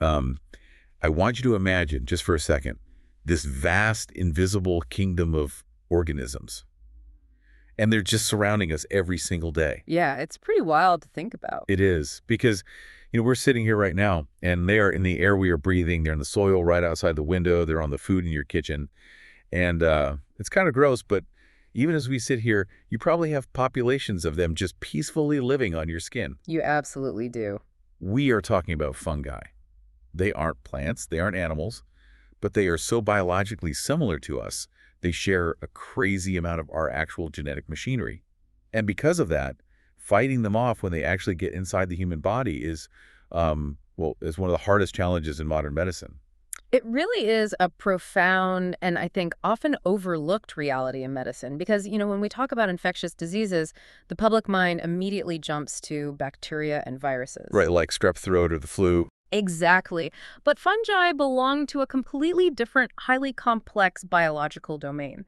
Um, I want you to imagine, just for a second, this vast, invisible kingdom of organisms. And they're just surrounding us every single day. Yeah, it's pretty wild to think about. It is, because we're sitting here right now, and they are in the air we are breathing. They're in the soil right outside the window. They're on the food in your kitchen. And it's kind of gross, but even as we sit here, you probably have populations of them just peacefully living on your skin. You absolutely do. We are talking about fungi. They aren't plants, they aren't animals, but they are so biologically similar to us, they share a crazy amount of our actual genetic machinery. And because of that, fighting them off when they actually get inside the human body is one of the hardest challenges in modern medicine. It really is a profound and I think often overlooked reality in medicine because, when we talk about infectious diseases, the public mind immediately jumps to bacteria and viruses. Right, like strep throat or the flu. Exactly. But fungi belong to a completely different, highly complex biological domain.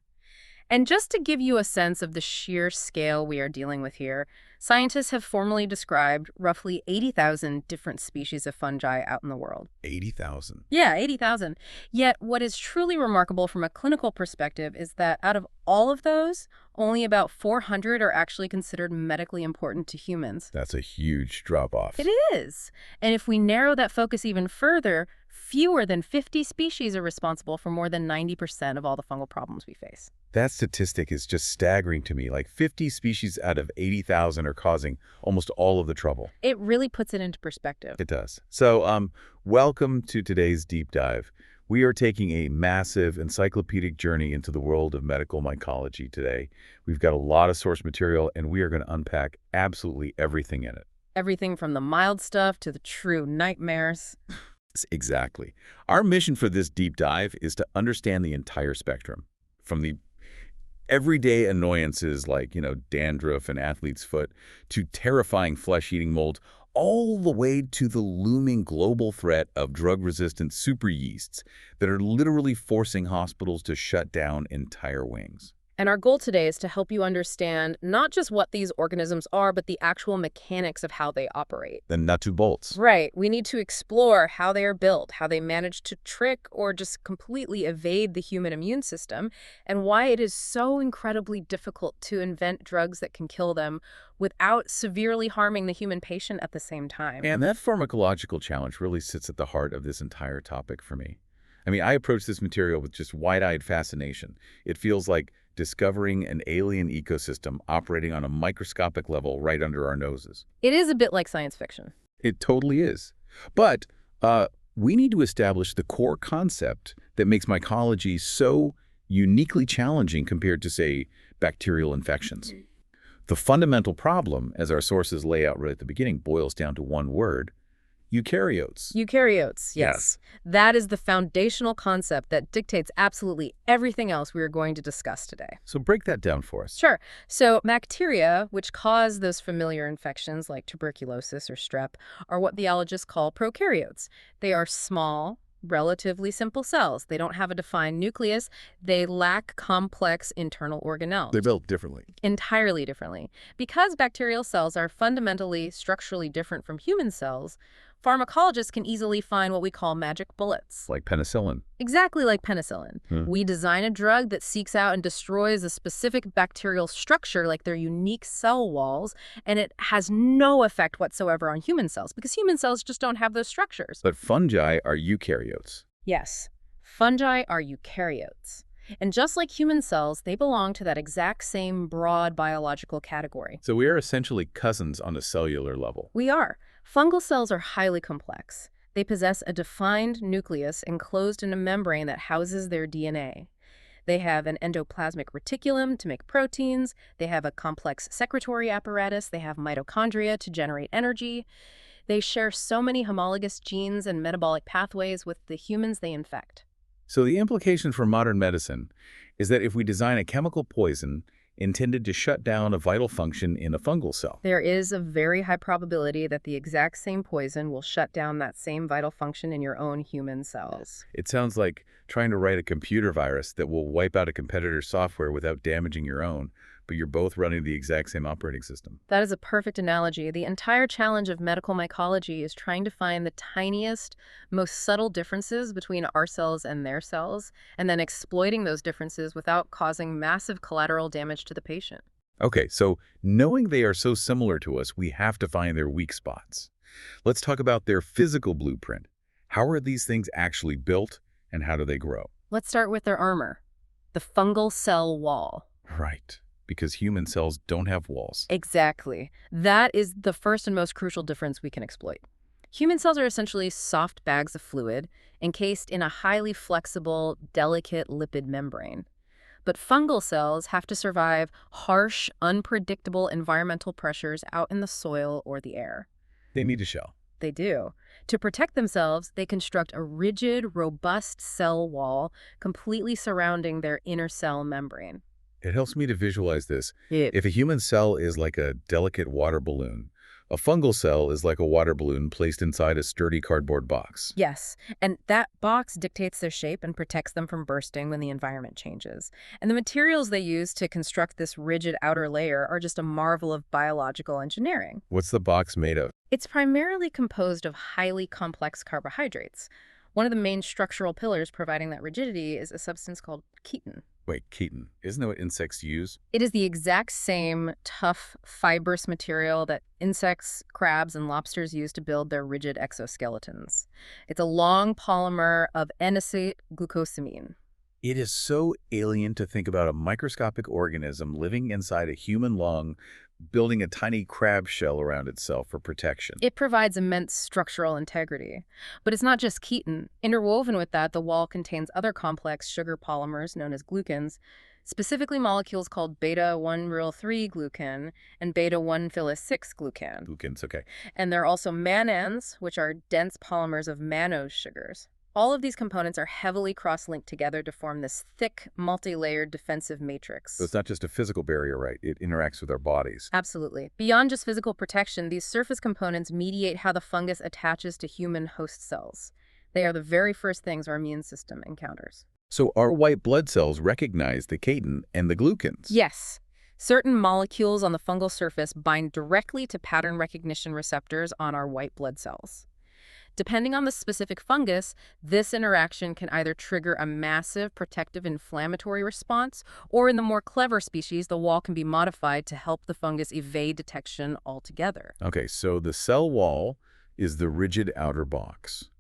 And just to give you a sense of the sheer scale we are dealing with here, scientists have formally described roughly 80,000 different species of fungi out in the world. 80,000. Yeah, 80,000. Yet what is truly remarkable from a clinical perspective is that out of all of those, only about 400 are actually considered medically important to humans. That's a huge drop-off. It is. And if we narrow that focus even further, fewer than 50 species are responsible for more than 90% of all the fungal problems we face. That statistic is just staggering to me. Like 50 species out of 80,000 are causing almost all of the trouble. It really puts it into perspective. It does. So, welcome to today's deep dive. We are taking a massive encyclopedic journey into the world of medical mycology today. We've got a lot of source material, and we are going to unpack absolutely everything in it. Everything from the mild stuff to the true nightmares. Exactly. Our mission for this deep dive is to understand the entire spectrum, from the everyday annoyances like, dandruff and athlete's foot, to terrifying flesh-eating molds, all the way to the looming global threat of drug-resistant super yeasts that are literally forcing hospitals to shut down entire wings. And our goal today is to help you understand not just what these organisms are, but the actual mechanics of how they operate. The nuts and bolts. Right. We need to explore how they are built, how they manage to trick or just completely evade the human immune system, and why it is so incredibly difficult to invent drugs that can kill them without severely harming the human patient at the same time. And that pharmacological challenge really sits at the heart of this entire topic for me. I approach this material with just wide-eyed fascination. It feels like discovering an alien ecosystem operating on a microscopic level right under our noses. It is a bit like science fiction. It totally is. But we need to establish the core concept that makes mycology so uniquely challenging compared to, say, bacterial infections. The fundamental problem, as our sources lay out right at the beginning, boils down to one word: eukaryotes. Eukaryotes, yes. That is the foundational concept that dictates absolutely everything else we are going to discuss today. So break that down for us. Sure. So bacteria, which cause those familiar infections like tuberculosis or strep, are what biologists call prokaryotes. They are small, relatively simple cells. They don't have a defined nucleus. They lack complex internal organelles. They're built differently. Entirely differently. Because bacterial cells are fundamentally structurally different from human cells, pharmacologists can easily find what we call magic bullets. Like penicillin. Exactly like penicillin. We design a drug that seeks out and destroys a specific bacterial structure, like their unique cell walls, and it has no effect whatsoever on human cells, because human cells just don't have those structures. But fungi are eukaryotes. Yes, fungi are eukaryotes. And just like human cells, they belong to that exact same broad biological category. So we are essentially cousins on a cellular level. We are. Fungal cells are highly complex. They possess a defined nucleus enclosed in a membrane that houses their DNA. They have an endoplasmic reticulum to make proteins. They have a complex secretory apparatus. They have mitochondria to generate energy. They share so many homologous genes and metabolic pathways with the humans they infect. So the implication for modern medicine is that if we design a chemical poison intended to shut down a vital function in a fungal cell, there is a very high probability that the exact same poison will shut down that same vital function in your own human cells. it sounds like trying to write a computer virus that will wipe out a competitor's software without damaging your own, but you're both running the exact same operating system. That is a perfect analogy. The entire challenge of medical mycology is trying to find the tiniest, most subtle differences between our cells and their cells, and then exploiting those differences without causing massive collateral damage to the patient. Okay, so knowing they are so similar to us, we have to find their weak spots. Let's talk about their physical blueprint. How are these things actually built, and how do they grow? Let's start with their armor, the fungal cell wall. Right, because human cells don't have walls. Exactly. That is the first and most crucial difference we can exploit. Human cells are essentially soft bags of fluid encased in a highly flexible, delicate lipid membrane. But fungal cells have to survive harsh, unpredictable environmental pressures out in the soil or the air. They need a shell. They do. To protect themselves, they construct a rigid, robust cell wall completely surrounding their inner cell membrane. It helps me to visualize this. If a human cell is like a delicate water balloon, a fungal cell is like a water balloon placed inside a sturdy cardboard box. Yes, and that box dictates their shape and protects them from bursting when the environment changes. And the materials they use to construct this rigid outer layer are just a marvel of biological engineering. What's the box made of? It's primarily composed of highly complex carbohydrates. One of the main structural pillars providing that rigidity is a substance called chitin. Wait, chitin. Isn't that what insects use? It is the exact same tough, fibrous material that insects, crabs, and lobsters use to build their rigid exoskeletons. It's a long polymer of N-acetylglucosamine. It is so alien to think about a microscopic organism living inside a human lung, building a tiny crab shell around itself for protection. It provides immense structural integrity. But it's not just chitin. Interwoven with that, the wall contains other complex sugar polymers known as glucans, specifically molecules called beta-1-rhyl-3-glucan and beta-1-phylis-6-glucan. Glucans, okay. And there are also mannans, which are dense polymers of mannose sugars. All of these components are heavily cross-linked together to form this thick, multi-layered defensive matrix. So it's not just a physical barrier, right? It interacts with our bodies. Absolutely. Beyond just physical protection, these surface components mediate how the fungus attaches to human host cells. They are the very first things our immune system encounters. So our white blood cells recognize the chitin and the glucans. Yes. Certain molecules on the fungal surface bind directly to pattern recognition receptors on our white blood cells. Depending on the specific fungus, this interaction can either trigger a massive protective inflammatory response, or in the more clever species, the wall can be modified to help the fungus evade detection altogether. Okay, so the cell wall is the rigid outer box.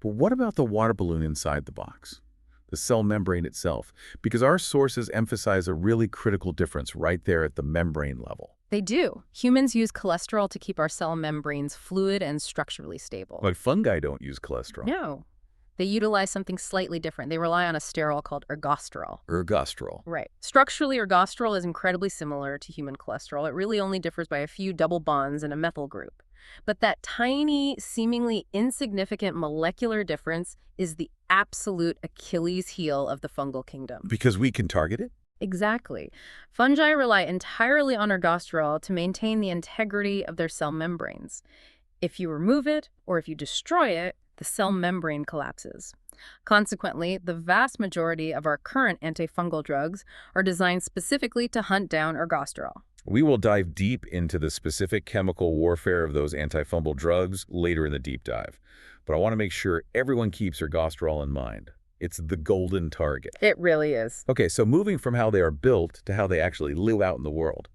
But what about the water balloon inside the box? The cell membrane itself? Because our sources emphasize a really critical difference right there at the membrane level. They do. Humans use cholesterol to keep our cell membranes fluid and structurally stable. But fungi don't use cholesterol. No. They utilize something slightly different. They rely on a sterol called ergosterol. Ergosterol. Right. Structurally, ergosterol is incredibly similar to human cholesterol. It really only differs by a few double bonds in a methyl group. But that tiny, seemingly insignificant molecular difference is the absolute Achilles heel of the fungal kingdom. Because we can target it? Exactly. Fungi rely entirely on ergosterol to maintain the integrity of their cell membranes. If you remove it, or if you destroy it, the cell membrane collapses. Consequently, the vast majority of our current antifungal drugs are designed specifically to hunt down ergosterol. We will dive deep into the specific chemical warfare of those antifungal drugs later in the deep dive. But I want to make sure everyone keeps ergosterol in mind. It's the golden target. It really is. Okay, so moving from how they are built to how they actually live out in the world.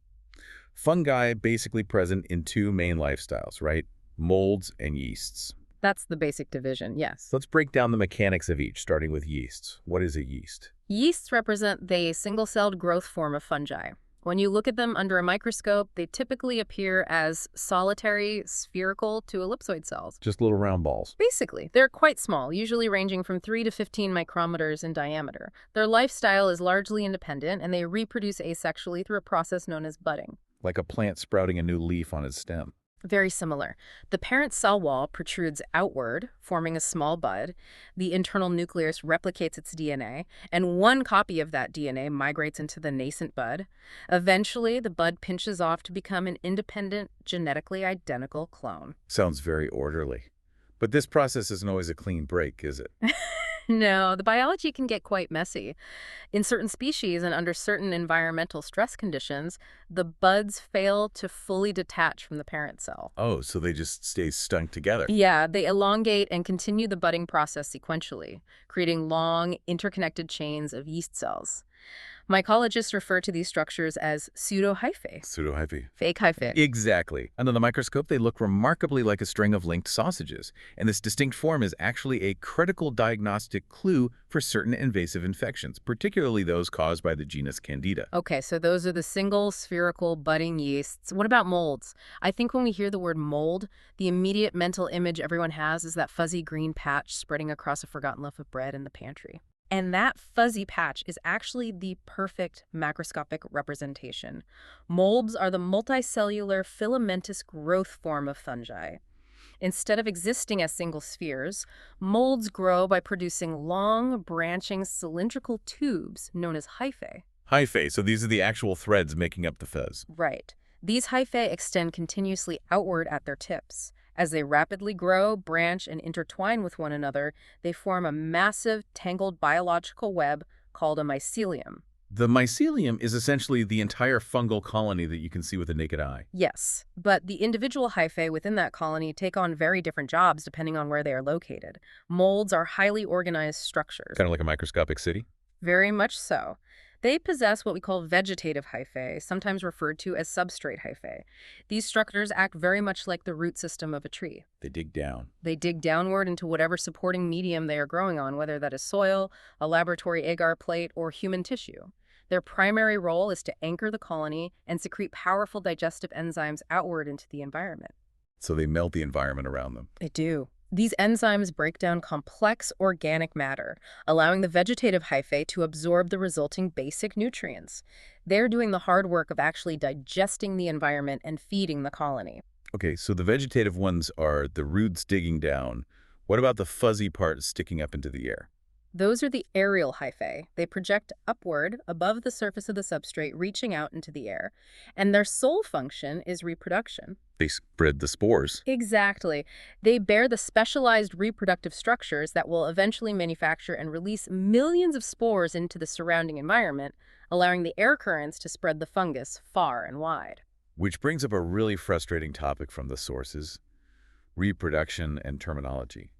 Fungi basically present in two main lifestyles, right? Molds and yeasts. That's the basic division, yes. So let's break down the mechanics of each, starting with yeasts. What is a yeast? Yeasts represent the single-celled growth form of fungi. When you look at them under a microscope, they typically appear as solitary, spherical to ellipsoid cells. Just little round balls. Basically, they're quite small, usually ranging from 3 to 15 micrometers in diameter. Their lifestyle is largely independent, and they reproduce asexually through a process known as budding. Like a plant sprouting a new leaf on its stem. Very similar. The parent cell wall protrudes outward, forming a small bud. The internal nucleus replicates its DNA, and one copy of that DNA migrates into the nascent bud. Eventually, the bud pinches off to become an independent, genetically identical clone. Sounds very orderly. But this process isn't always a clean break, is it? No, the biology can get quite messy. In certain species and under certain environmental stress conditions, the buds fail to fully detach from the parent cell. Oh, so they just stay stuck together. Yeah, they elongate and continue the budding process sequentially, creating long, interconnected chains of yeast cells. Mycologists refer to these structures as pseudohyphae, Pseudohyphae. fake hyphae. Exactly. Under the microscope, they look remarkably like a string of linked sausages, and this distinct form is actually a critical diagnostic clue for certain invasive infections, particularly those caused by the genus Candida. Okay, so those are the single spherical budding yeasts. What about molds? I think when we hear the word mold, the immediate mental image everyone has is that fuzzy green patch spreading across a forgotten loaf of bread in the pantry. And that fuzzy patch is actually the perfect macroscopic representation. Molds are the multicellular filamentous growth form of fungi. Instead of existing as single spheres, molds grow by producing long, branching cylindrical tubes known as hyphae. Hyphae, so these are the actual threads making up the fuzz. Right. These hyphae extend continuously outward at their tips. As they rapidly grow, branch, and intertwine with one another, they form a massive, tangled biological web called a mycelium. The mycelium is essentially the entire fungal colony that you can see with the naked eye. Yes, but the individual hyphae within that colony take on very different jobs depending on where they are located. Molds are highly organized structures. Kind of like a microscopic city? Very much so. They possess what we call vegetative hyphae, sometimes referred to as substrate hyphae. These structures act very much like the root system of a tree. They dig down. They dig downward into whatever supporting medium they are growing on, whether that is soil, a laboratory agar plate, or human tissue. Their primary role is to anchor the colony and secrete powerful digestive enzymes outward into the environment. So they melt the environment around them. They do. These enzymes break down complex organic matter, allowing the vegetative hyphae to absorb the resulting basic nutrients. They're doing the hard work of actually digesting the environment and feeding the colony. Okay, so the vegetative ones are the roots digging down. What about the fuzzy part sticking up into the air? Those are the aerial hyphae. They project upward above the surface of the substrate, reaching out into the air. And their sole function is reproduction. They spread the spores. Exactly. They bear the specialized reproductive structures that will eventually manufacture and release millions of spores into the surrounding environment, allowing the air currents to spread the fungus far and wide. Which brings up a really frustrating topic from the sources: reproduction and terminology.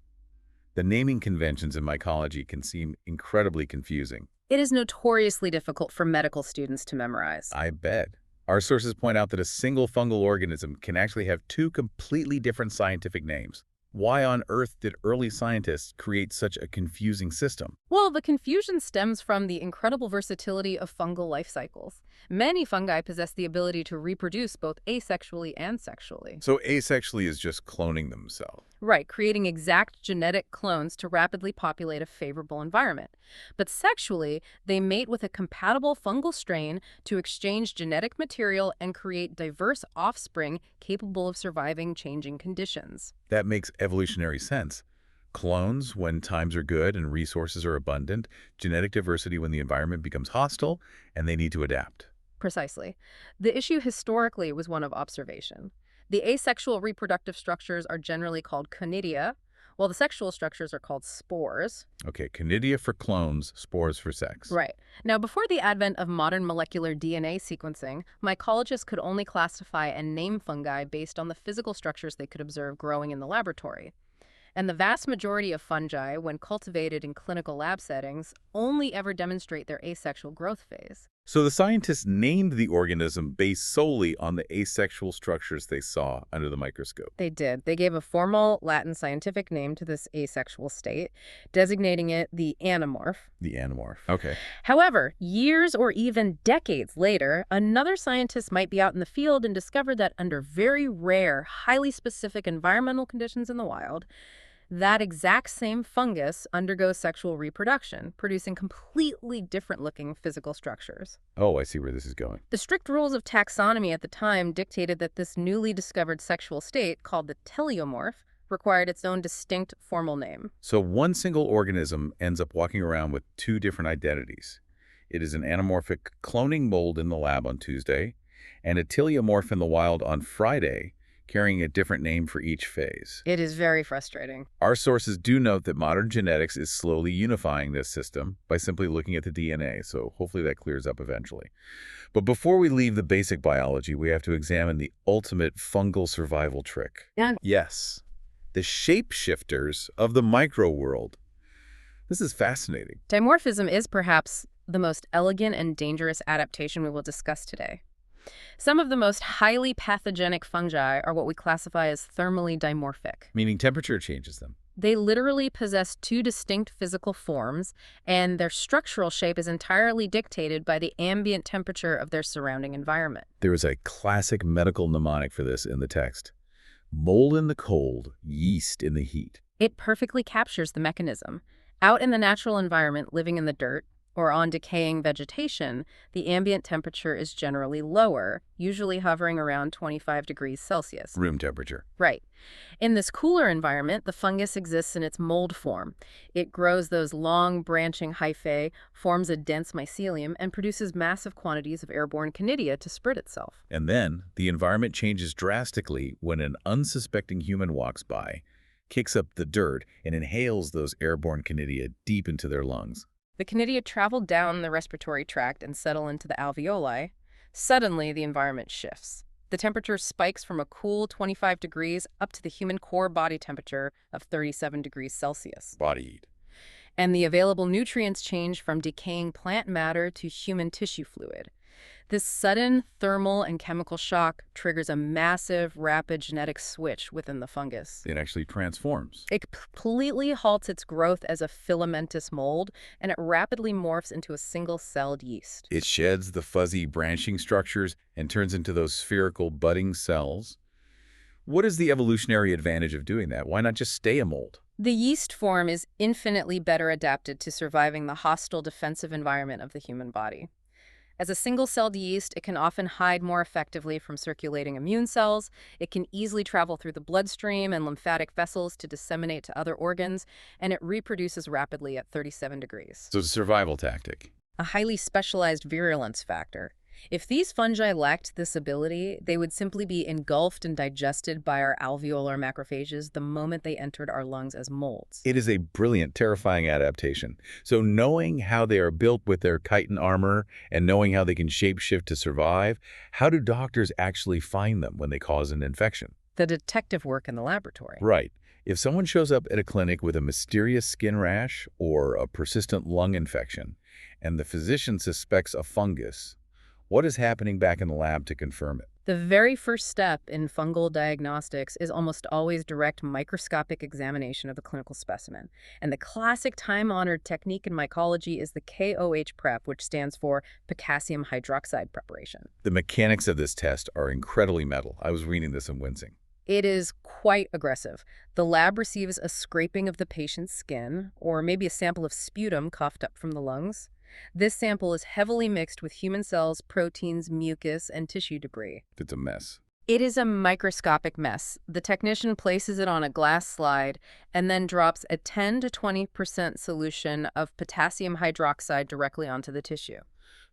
The naming conventions in mycology can seem incredibly confusing. It is notoriously difficult for medical students to memorize. I bet. Our sources point out that a single fungal organism can actually have two completely different scientific names. Why on earth did early scientists create such a confusing system? Well, the confusion stems from the incredible versatility of fungal life cycles. Many fungi possess the ability to reproduce both asexually and sexually. So asexually is just cloning themselves. Right, creating exact genetic clones to rapidly populate a favorable environment. But sexually, they mate with a compatible fungal strain to exchange genetic material and create diverse offspring capable of surviving changing conditions. That makes evolutionary sense. Clones when times are good and resources are abundant, genetic diversity when the environment becomes hostile and they need to adapt. Precisely. The issue historically was one of observation. The asexual reproductive structures are generally called conidia, while the sexual structures are called spores. Okay, conidia for clones, spores for sex. Right. Now, before the advent of modern molecular DNA sequencing, mycologists could only classify and name fungi based on the physical structures they could observe growing in the laboratory. And the vast majority of fungi, when cultivated in clinical lab settings, only ever demonstrate their asexual growth phase. So the scientists named the organism based solely on the asexual structures they saw under the microscope. They did. They gave a formal Latin scientific name to this asexual state, designating it the anamorph. The anamorph. Okay. However, years or even decades later, another scientist might be out in the field and discover that under very rare, highly specific environmental conditions in the wild, that exact same fungus undergoes sexual reproduction, producing completely different-looking physical structures. Oh, I see where this is going. The strict rules of taxonomy at the time dictated that this newly discovered sexual state, called the teleomorph, required its own distinct formal name. So one single organism ends up walking around with two different identities. It is an anamorphic cloning mold in the lab on Tuesday and a teleomorph in the wild on Friday, carrying a different name for each phase. It is very frustrating. Our sources do note that modern genetics is slowly unifying this system by simply looking at the DNA, so hopefully that clears up eventually. But before we leave the basic biology, we have to examine the ultimate fungal survival trick. Yeah. Yes, the shapeshifters of the micro world. This is fascinating. Dimorphism is perhaps the most elegant and dangerous adaptation we will discuss today. Some of the most highly pathogenic fungi are what we classify as thermally dimorphic. Meaning temperature changes them. They literally possess two distinct physical forms, and their structural shape is entirely dictated by the ambient temperature of their surrounding environment. There is a classic medical mnemonic for this in the text. Mold in the cold, yeast in the heat. It perfectly captures the mechanism. Out in the natural environment, living in the dirt, or on decaying vegetation, the ambient temperature is generally lower, usually hovering around 25 degrees Celsius. Room temperature. Right. In this cooler environment, the fungus exists in its mold form. It grows those long, branching hyphae, forms a dense mycelium, and produces massive quantities of airborne conidia to spread itself. And then, the environment changes drastically when an unsuspecting human walks by, kicks up the dirt, and inhales those airborne conidia deep into their lungs. The conidia travel down the respiratory tract and settle into the alveoli. Suddenly, the environment shifts. The temperature spikes from a cool 25 degrees up to the human core body temperature of 37 degrees Celsius. Body heat. And the available nutrients change from decaying plant matter to human tissue fluid. This sudden thermal and chemical shock triggers a massive, rapid genetic switch within the fungus. It actually transforms. It completely halts its growth as a filamentous mold, and it rapidly morphs into a single-celled yeast. It sheds the fuzzy branching structures and turns into those spherical budding cells. What is the evolutionary advantage of doing that? Why not just stay a mold? The yeast form is infinitely better adapted to surviving the hostile defensive environment of the human body. As a single-celled yeast, it can often hide more effectively from circulating immune cells. It can easily travel through the bloodstream and lymphatic vessels to disseminate to other organs, and it reproduces rapidly at 37 degrees. So it's a survival tactic. A highly specialized virulence factor. If these fungi lacked this ability, they would simply be engulfed and digested by our alveolar macrophages the moment they entered our lungs as molds. It is a brilliant, terrifying adaptation. So knowing how they are built with their chitin armor and knowing how they can shapeshift to survive, how do doctors actually find them when they cause an infection? The detective work in the laboratory. Right. If someone shows up at a clinic with a mysterious skin rash or a persistent lung infection, and the physician suspects a fungus, what is happening back in the lab to confirm it? The very first step in fungal diagnostics is almost always direct microscopic examination of the clinical specimen. And the classic time-honored technique in mycology is the KOH prep, which stands for potassium hydroxide preparation. The mechanics of this test are incredibly metal. I was reading this and wincing. It is quite aggressive. The lab receives a scraping of the patient's skin, or maybe a sample of sputum coughed up from the lungs. This sample is heavily mixed with human cells, proteins, mucus, and tissue debris. It's a mess. It is a microscopic mess. The technician places it on a glass slide and then drops a 10 to 20% solution of potassium hydroxide directly onto the tissue.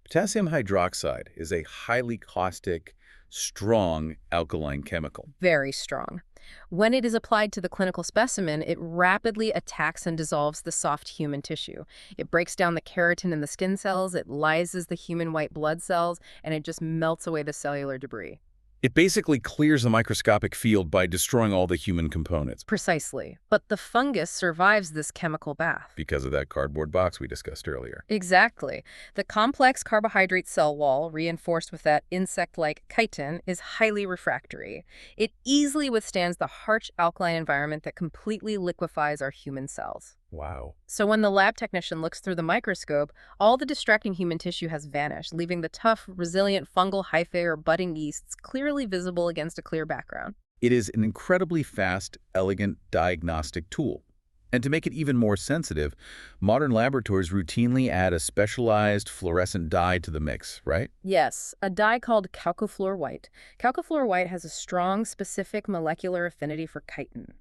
Potassium hydroxide is a highly caustic, strong alkaline chemical. Very strong. When it is applied to the clinical specimen, it rapidly attacks and dissolves the soft human tissue. It breaks down the keratin in the skin cells, it lyses the human white blood cells, and it just melts away the cellular debris. It basically clears the microscopic field by destroying all the human components. Precisely. But the fungus survives this chemical bath. Because of that cardboard box we discussed earlier. Exactly. The complex carbohydrate cell wall, reinforced with that insect-like chitin, is highly refractory. It easily withstands the harsh alkaline environment that completely liquefies our human cells. Wow. So when the lab technician looks through the microscope, all the distracting human tissue has vanished, leaving the tough, resilient fungal hyphae or budding yeasts clearly visible against a clear background. It is an incredibly fast, elegant diagnostic tool. And to make it even more sensitive, modern laboratories routinely add a specialized fluorescent dye to the mix, right? Yes, a dye called chalcofluor white. Chalcofluor white has a strong, specific molecular affinity for chitin.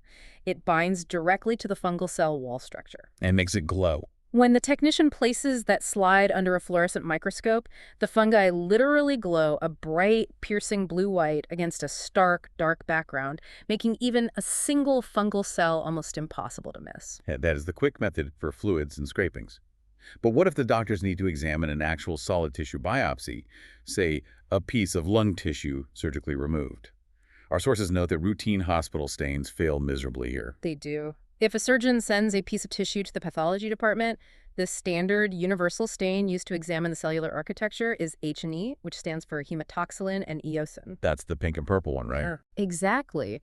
It binds directly to the fungal cell wall structure. And makes it glow. When the technician places that slide under a fluorescent microscope, the fungi literally glow a bright, piercing blue-white against a stark, dark background, making even a single fungal cell almost impossible to miss. Yeah, that is the quick method for fluids and scrapings. But what if the doctors need to examine an actual solid tissue biopsy, say a piece of lung tissue surgically removed? Our sources note that routine hospital stains fail miserably here. They do. If a surgeon sends a piece of tissue to the pathology department, the standard universal stain used to examine the cellular architecture is H&E, which stands for hematoxylin and eosin. That's the pink and purple one, right? Sure. Exactly.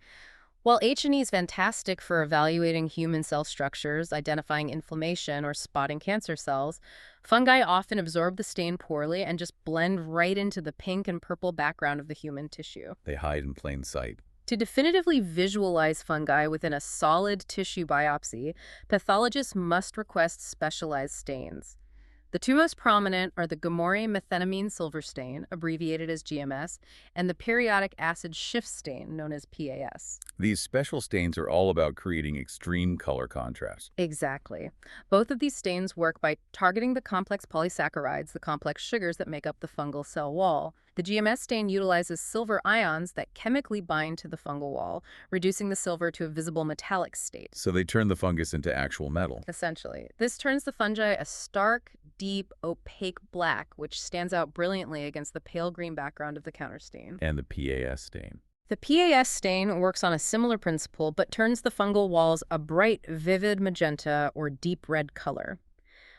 While H&E is fantastic for evaluating human cell structures, identifying inflammation, or spotting cancer cells, fungi often absorb the stain poorly and just blend right into the pink and purple background of the human tissue. They hide in plain sight. To definitively visualize fungi within a solid tissue biopsy, pathologists must request specialized stains. The two most prominent are the Gamorrean methenamine silver stain, abbreviated as GMS, and the periodic acid Schiff stain, known as PAS. These special stains are all about creating extreme color contrast. Exactly. Both of these stains work by targeting the complex polysaccharides, the complex sugars that make up the fungal cell wall. The GMS stain utilizes silver ions that chemically bind to the fungal wall, reducing the silver to a visible metallic state. So they turn the fungus into actual metal. Essentially, this turns the fungi a stark, deep, opaque black, which stands out brilliantly against the pale green background of the counter stain. And the PAS stain. The PAS stain works on a similar principle, but turns the fungal walls a bright, vivid magenta or deep red color.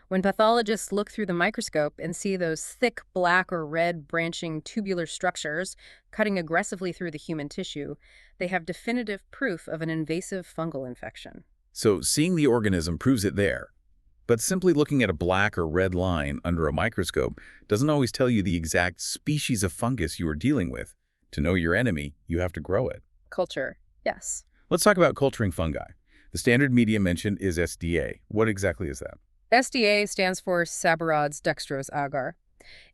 When pathologists look through the microscope and see those thick black or red branching tubular structures cutting aggressively through the human tissue, they have definitive proof of an invasive fungal infection. So seeing the organism proves it there. But simply looking at a black or red line under a microscope doesn't always tell you the exact species of fungus you are dealing with. To know your enemy, you have to grow it. Culture, yes. Let's talk about culturing fungi. The standard media mentioned is SDA. What exactly is that? SDA stands for Sabouraud's dextrose agar.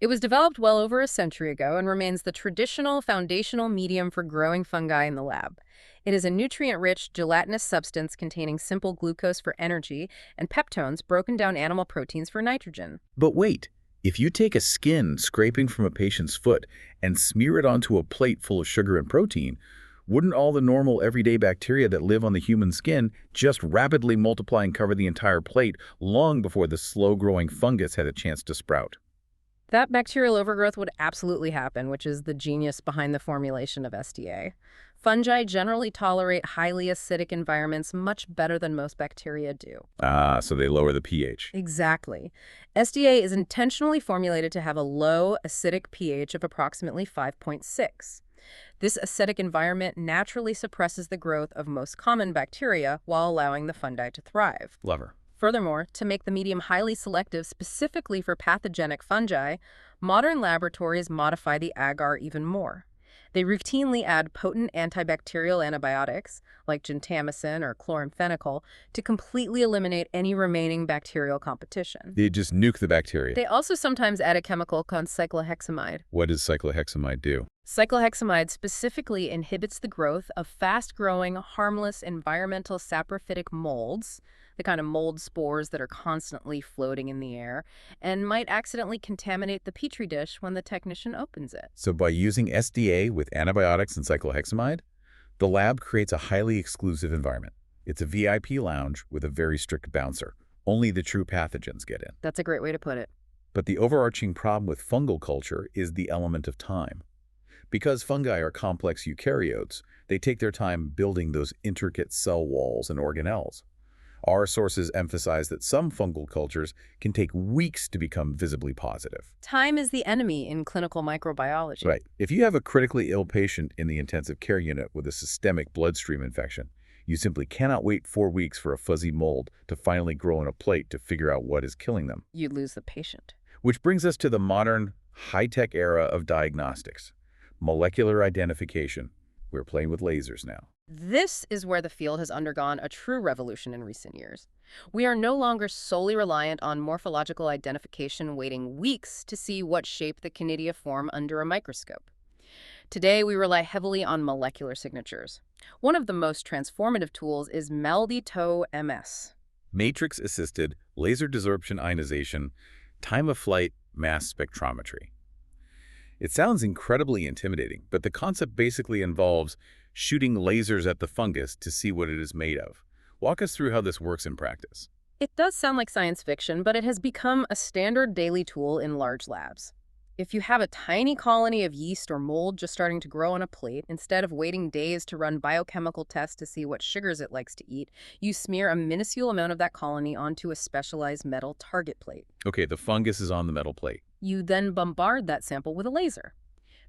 It was developed well over a century ago and remains the traditional foundational medium for growing fungi in the lab. It is a nutrient-rich, gelatinous substance containing simple glucose for energy and peptones, broken down animal proteins, for nitrogen. But wait, if you take a skin scraping from a patient's foot and smear it onto a plate full of sugar and protein, wouldn't all the normal everyday bacteria that live on the human skin just rapidly multiply and cover the entire plate long before the slow-growing fungus had a chance to sprout? That bacterial overgrowth would absolutely happen, which is the genius behind the formulation of SDA. Fungi generally tolerate highly acidic environments much better than most bacteria do. Ah, so they lower the pH. Exactly. SDA is intentionally formulated to have a low acidic pH of approximately 5.6. This acidic environment naturally suppresses the growth of most common bacteria while allowing the fungi to thrive. Lover. Furthermore, to make the medium highly selective specifically for pathogenic fungi, modern laboratories modify the agar even more. They routinely add potent antibacterial antibiotics, like gentamicin or chloramphenicol, to completely eliminate any remaining bacterial competition. They just nuke the bacteria. They also sometimes add a chemical called cyclohexamide. What does cyclohexamide do? Cyclohexamide specifically inhibits the growth of fast-growing, harmless environmental saprophytic molds, the kind of mold spores that are constantly floating in the air, and might accidentally contaminate the petri dish when the technician opens it. So by using SDA with antibiotics and cyclohexamide, the lab creates a highly exclusive environment. It's a VIP lounge with a very strict bouncer. Only the true pathogens get in. That's a great way to put it. But the overarching problem with fungal culture is the element of time. Because fungi are complex eukaryotes, they take their time building those intricate cell walls and organelles. Our sources emphasize that some fungal cultures can take weeks to become visibly positive. Time is the enemy in clinical microbiology. Right. If you have a critically ill patient in the intensive care unit with a systemic bloodstream infection, you simply cannot wait 4 weeks for a fuzzy mold to finally grow on a plate to figure out what is killing them. You'd lose the patient. Which brings us to the modern, high-tech era of diagnostics. Molecular identification. We're playing with lasers now. This is where the field has undergone a true revolution in recent years. We are no longer solely reliant on morphological identification, waiting weeks to see what shape the conidia form under a microscope. Today, we rely heavily on molecular signatures. One of the most transformative tools is MALDI-TOW MS. matrix-assisted laser desorption ionization, time-of-flight mass spectrometry. It sounds incredibly intimidating, but the concept basically involves shooting lasers at the fungus to see what it is made of. Walk us through how this works in practice. It does sound like science fiction, but it has become a standard daily tool in large labs. If you have a tiny colony of yeast or mold just starting to grow on a plate, instead of waiting days to run biochemical tests to see what sugars it likes to eat, you smear a minuscule amount of that colony onto a specialized metal target plate. Okay, the fungus is on the metal plate. You then bombard that sample with a laser.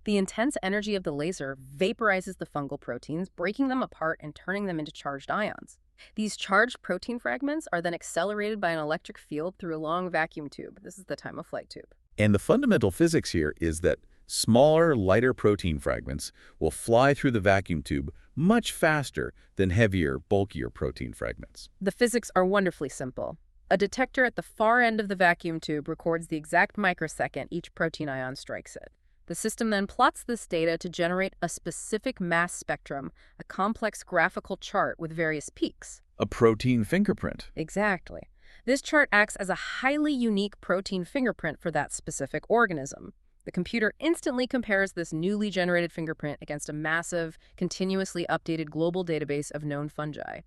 The intense energy of the laser vaporizes the fungal proteins, breaking them apart and turning them into charged ions. These charged protein fragments are then accelerated by an electric field through a long vacuum tube. This is the time-of-flight tube. And the fundamental physics here is that smaller, lighter protein fragments will fly through the vacuum tube much faster than heavier, bulkier protein fragments. The physics are wonderfully simple. A detector at the far end of the vacuum tube records the exact microsecond each protein ion strikes it. The system then plots this data to generate a specific mass spectrum, a complex graphical chart with various peaks. A protein fingerprint. Exactly. This chart acts as a highly unique protein fingerprint for that specific organism. The computer instantly compares this newly generated fingerprint against a massive, continuously updated global database of known fungi.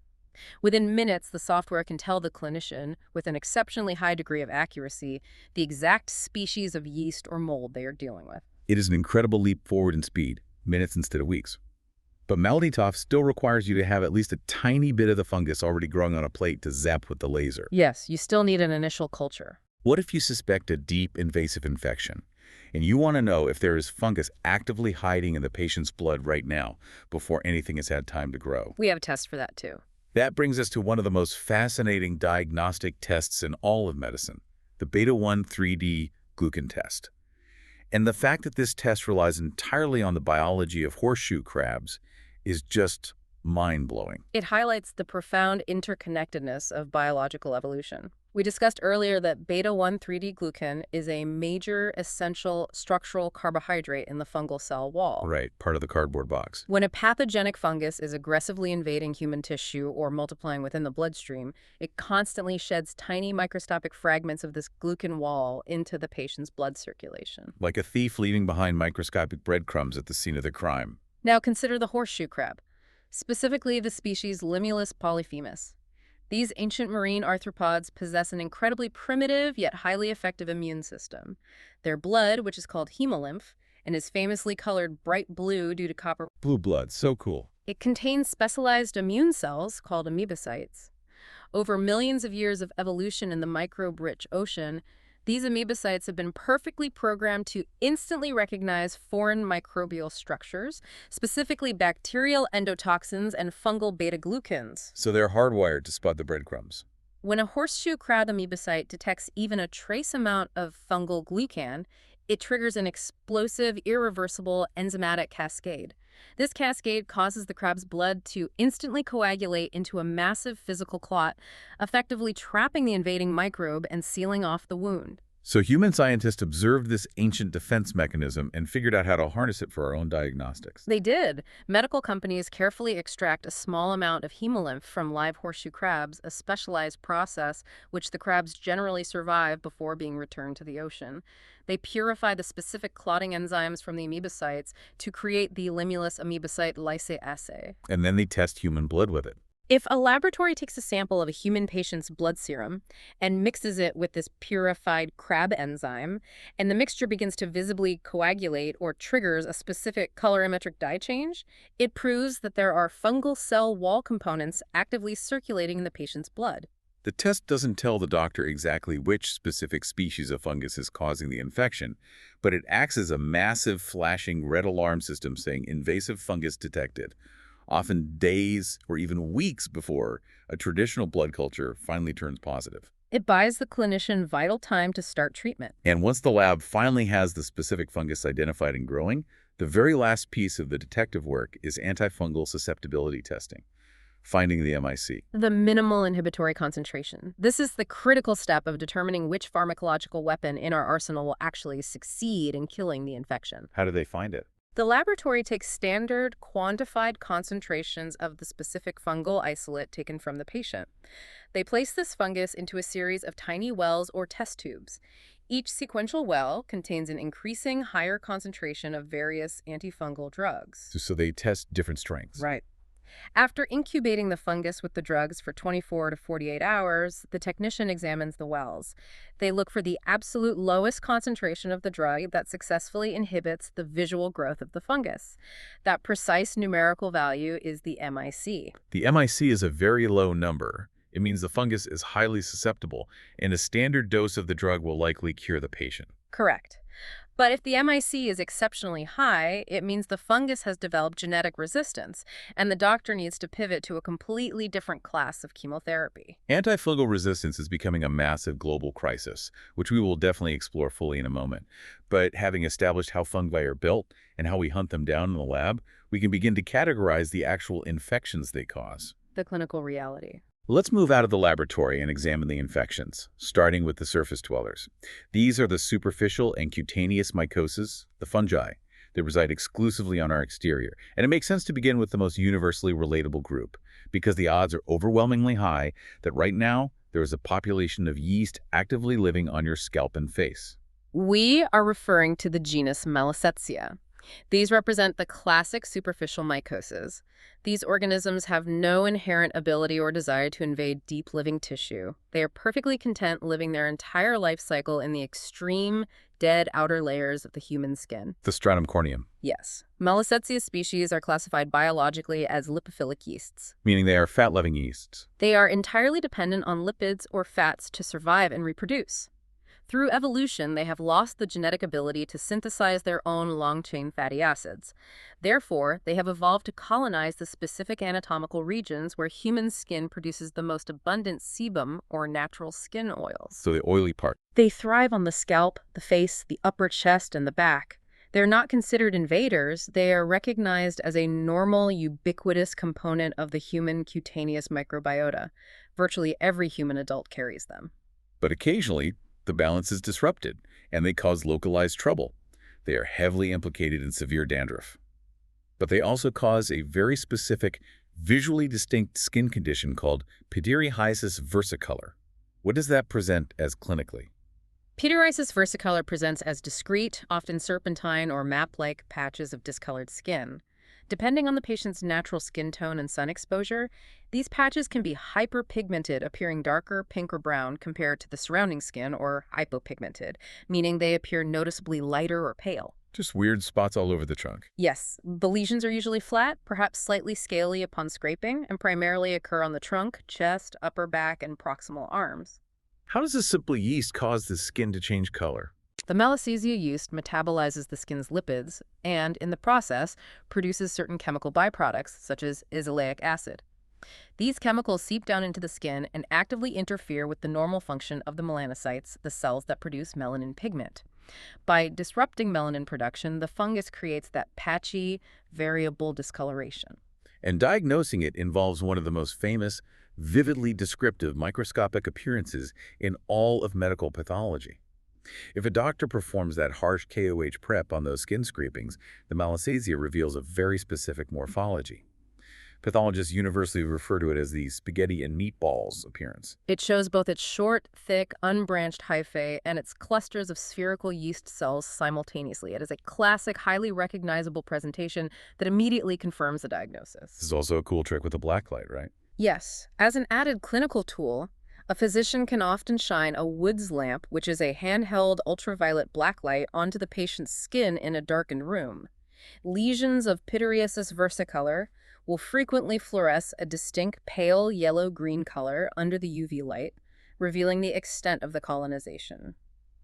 Within minutes, the software can tell the clinician, with an exceptionally high degree of accuracy, the exact species of yeast or mold they are dealing with. It is an incredible leap forward in speed, minutes instead of weeks. But MALDI-TOF still requires you to have at least a tiny bit of the fungus already growing on a plate to zap with the laser. Yes, you still need an initial culture. What if you suspect a deep invasive infection, and you want to know if there is fungus actively hiding in the patient's blood right now before anything has had time to grow? We have a test for that too. That brings us to one of the most fascinating diagnostic tests in all of medicine, the beta-1 3D glucan test. And the fact that this test relies entirely on the biology of horseshoe crabs is just mind-blowing. It highlights the profound interconnectedness of biological evolution. We discussed earlier that beta-1 3D glucan is a major essential structural carbohydrate in the fungal cell wall. Right, part of the cardboard box. When a pathogenic fungus is aggressively invading human tissue or multiplying within the bloodstream, it constantly sheds tiny microscopic fragments of this glucan wall into the patient's blood circulation. Like a thief leaving behind microscopic breadcrumbs at the scene of the crime. Now consider the horseshoe crab, specifically the species Limulus polyphemus. These ancient marine arthropods possess an incredibly primitive yet highly effective immune system. Their blood, which is called hemolymph, and is famously colored bright blue due to copper. Blue blood, so cool. It contains specialized immune cells called amoebocytes. Over millions of years of evolution in the microbe-rich ocean, these amoebocytes have been perfectly programmed to instantly recognize foreign microbial structures, specifically bacterial endotoxins and fungal beta-glucans. So they're hardwired to spot the breadcrumbs. When a horseshoe crab amoebocyte detects even a trace amount of fungal glucan, it triggers an explosive, irreversible enzymatic cascade. This cascade causes the crab's blood to instantly coagulate into a massive physical clot, effectively trapping the invading microbe and sealing off the wound. So human scientists observed this ancient defense mechanism and figured out how to harness it for our own diagnostics. They did. Medical companies carefully extract a small amount of hemolymph from live horseshoe crabs, a specialized process which the crabs generally survive before being returned to the ocean. They purify the specific clotting enzymes from the amoebocytes to create the Limulus amoebocyte lyase assay. And then they test human blood with it. If a laboratory takes a sample of a human patient's blood serum and mixes it with this purified crab enzyme, and the mixture begins to visibly coagulate or triggers a specific colorimetric dye change, it proves that there are fungal cell wall components actively circulating in the patient's blood. The test doesn't tell the doctor exactly which specific species of fungus is causing the infection, but it acts as a massive flashing red alarm system saying invasive fungus detected, often days or even weeks before a traditional blood culture finally turns positive. It buys the clinician vital time to start treatment. And once the lab finally has the specific fungus identified and growing, the very last piece of the detective work is antifungal susceptibility testing, finding the MIC. The minimal inhibitory concentration. This is the critical step of determining which pharmacological weapon in our arsenal will actually succeed in killing the infection. How do they find it? The laboratory takes standard, quantified concentrations of the specific fungal isolate taken from the patient. They place this fungus into a series of tiny wells or test tubes. Each sequential well contains an increasing higher concentration of various antifungal drugs. So they test different strengths. Right. After incubating the fungus with the drugs for 24 to 48 hours, the technician examines the wells. They look for the absolute lowest concentration of the drug that successfully inhibits the visual growth of the fungus. That precise numerical value is the MIC. The MIC is a very low number. It means the fungus is highly susceptible, and a standard dose of the drug will likely cure the patient. Correct. But if the MIC is exceptionally high, it means the fungus has developed genetic resistance, and the doctor needs to pivot to a completely different class of chemotherapy. Antifungal resistance is becoming a massive global crisis, which we will definitely explore fully in a moment. But having established how fungi are built and how we hunt them down in the lab, we can begin to categorize the actual infections they cause. The clinical reality. Let's move out of the laboratory and examine the infections, starting with the surface dwellers. These are the superficial and cutaneous mycoses, the fungi. They reside exclusively on our exterior, and it makes sense to begin with the most universally relatable group, because the odds are overwhelmingly high that right now there is a population of yeast actively living on your scalp and face. We are referring to the genus Mellisettia. These represent the classic superficial mycoses. These organisms have no inherent ability or desire to invade deep living tissue. They are perfectly content living their entire life cycle in the extreme, dead outer layers of the human skin. The stratum corneum. Yes. Mellisettia species are classified biologically as lipophilic yeasts. Meaning they are fat-loving yeasts. They are entirely dependent on lipids or fats to survive and reproduce. Through evolution, they have lost the genetic ability to synthesize their own long-chain fatty acids. Therefore, they have evolved to colonize the specific anatomical regions where human skin produces the most abundant sebum, or natural skin oils. So the oily part. They thrive on the scalp, the face, the upper chest, and the back. They're not considered invaders. They are recognized as a normal, ubiquitous component of the human cutaneous microbiota. Virtually every human adult carries them. But occasionally, the balance is disrupted, and they cause localized trouble. They are heavily implicated in severe dandruff. But they also cause a very specific, visually distinct skin condition called pityriasis versicolor. What does that present as clinically? Pityriasis versicolor presents as discrete, often serpentine or map-like patches of discolored skin. Depending on the patient's natural skin tone and sun exposure, these patches can be hyperpigmented, appearing darker, pink or brown compared to the surrounding skin, or hypopigmented, meaning they appear noticeably lighter or pale. Just weird spots all over the trunk. Yes, the lesions are usually flat, perhaps slightly scaly upon scraping, and primarily occur on the trunk, chest, upper back, and proximal arms. How does a simple yeast cause the skin to change color? The Mellisettia yeast metabolizes the skin's lipids and, in the process, produces certain chemical byproducts, such as isoleic acid. These chemicals seep down into the skin and actively interfere with the normal function of the melanocytes, the cells that produce melanin pigment. By disrupting melanin production, the fungus creates that patchy, variable discoloration. And diagnosing it involves one of the most famous, vividly descriptive microscopic appearances in all of medical pathology. If a doctor performs that harsh KOH prep on those skin scrapings, the Mellisettia reveals a very specific morphology. Pathologists universally refer to it as the spaghetti and meatballs appearance. It shows both its short, thick, unbranched hyphae and its clusters of spherical yeast cells simultaneously. It is a classic, highly recognizable presentation that immediately confirms the diagnosis. This is also a cool trick with a blacklight, right? Yes. As an added clinical tool, a physician can often shine a Woods lamp, which is a handheld ultraviolet blacklight, onto the patient's skin in a darkened room. Lesions of pityriasis versicolor will frequently fluoresce a distinct pale yellow-green color under the UV light, revealing the extent of the colonization.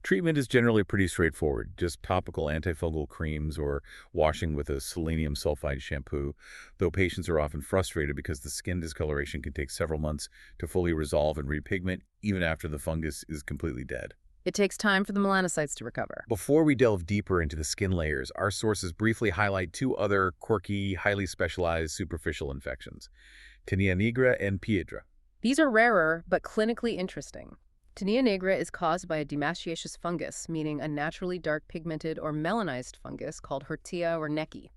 Treatment is generally pretty straightforward, just topical antifungal creams or washing with a selenium sulfide shampoo, though patients are often frustrated because the skin discoloration can take several months to fully resolve and repigment, even after the fungus is completely dead. It takes time for the melanocytes to recover. Before we delve deeper into the skin layers, our sources briefly highlight two other quirky, highly specialized superficial infections, tinea nigra and piedra. These are rarer, but clinically interesting. Tinea nigra is caused by a demaciaceous fungus, meaning a naturally dark pigmented or melanized fungus called Hertia or Necki.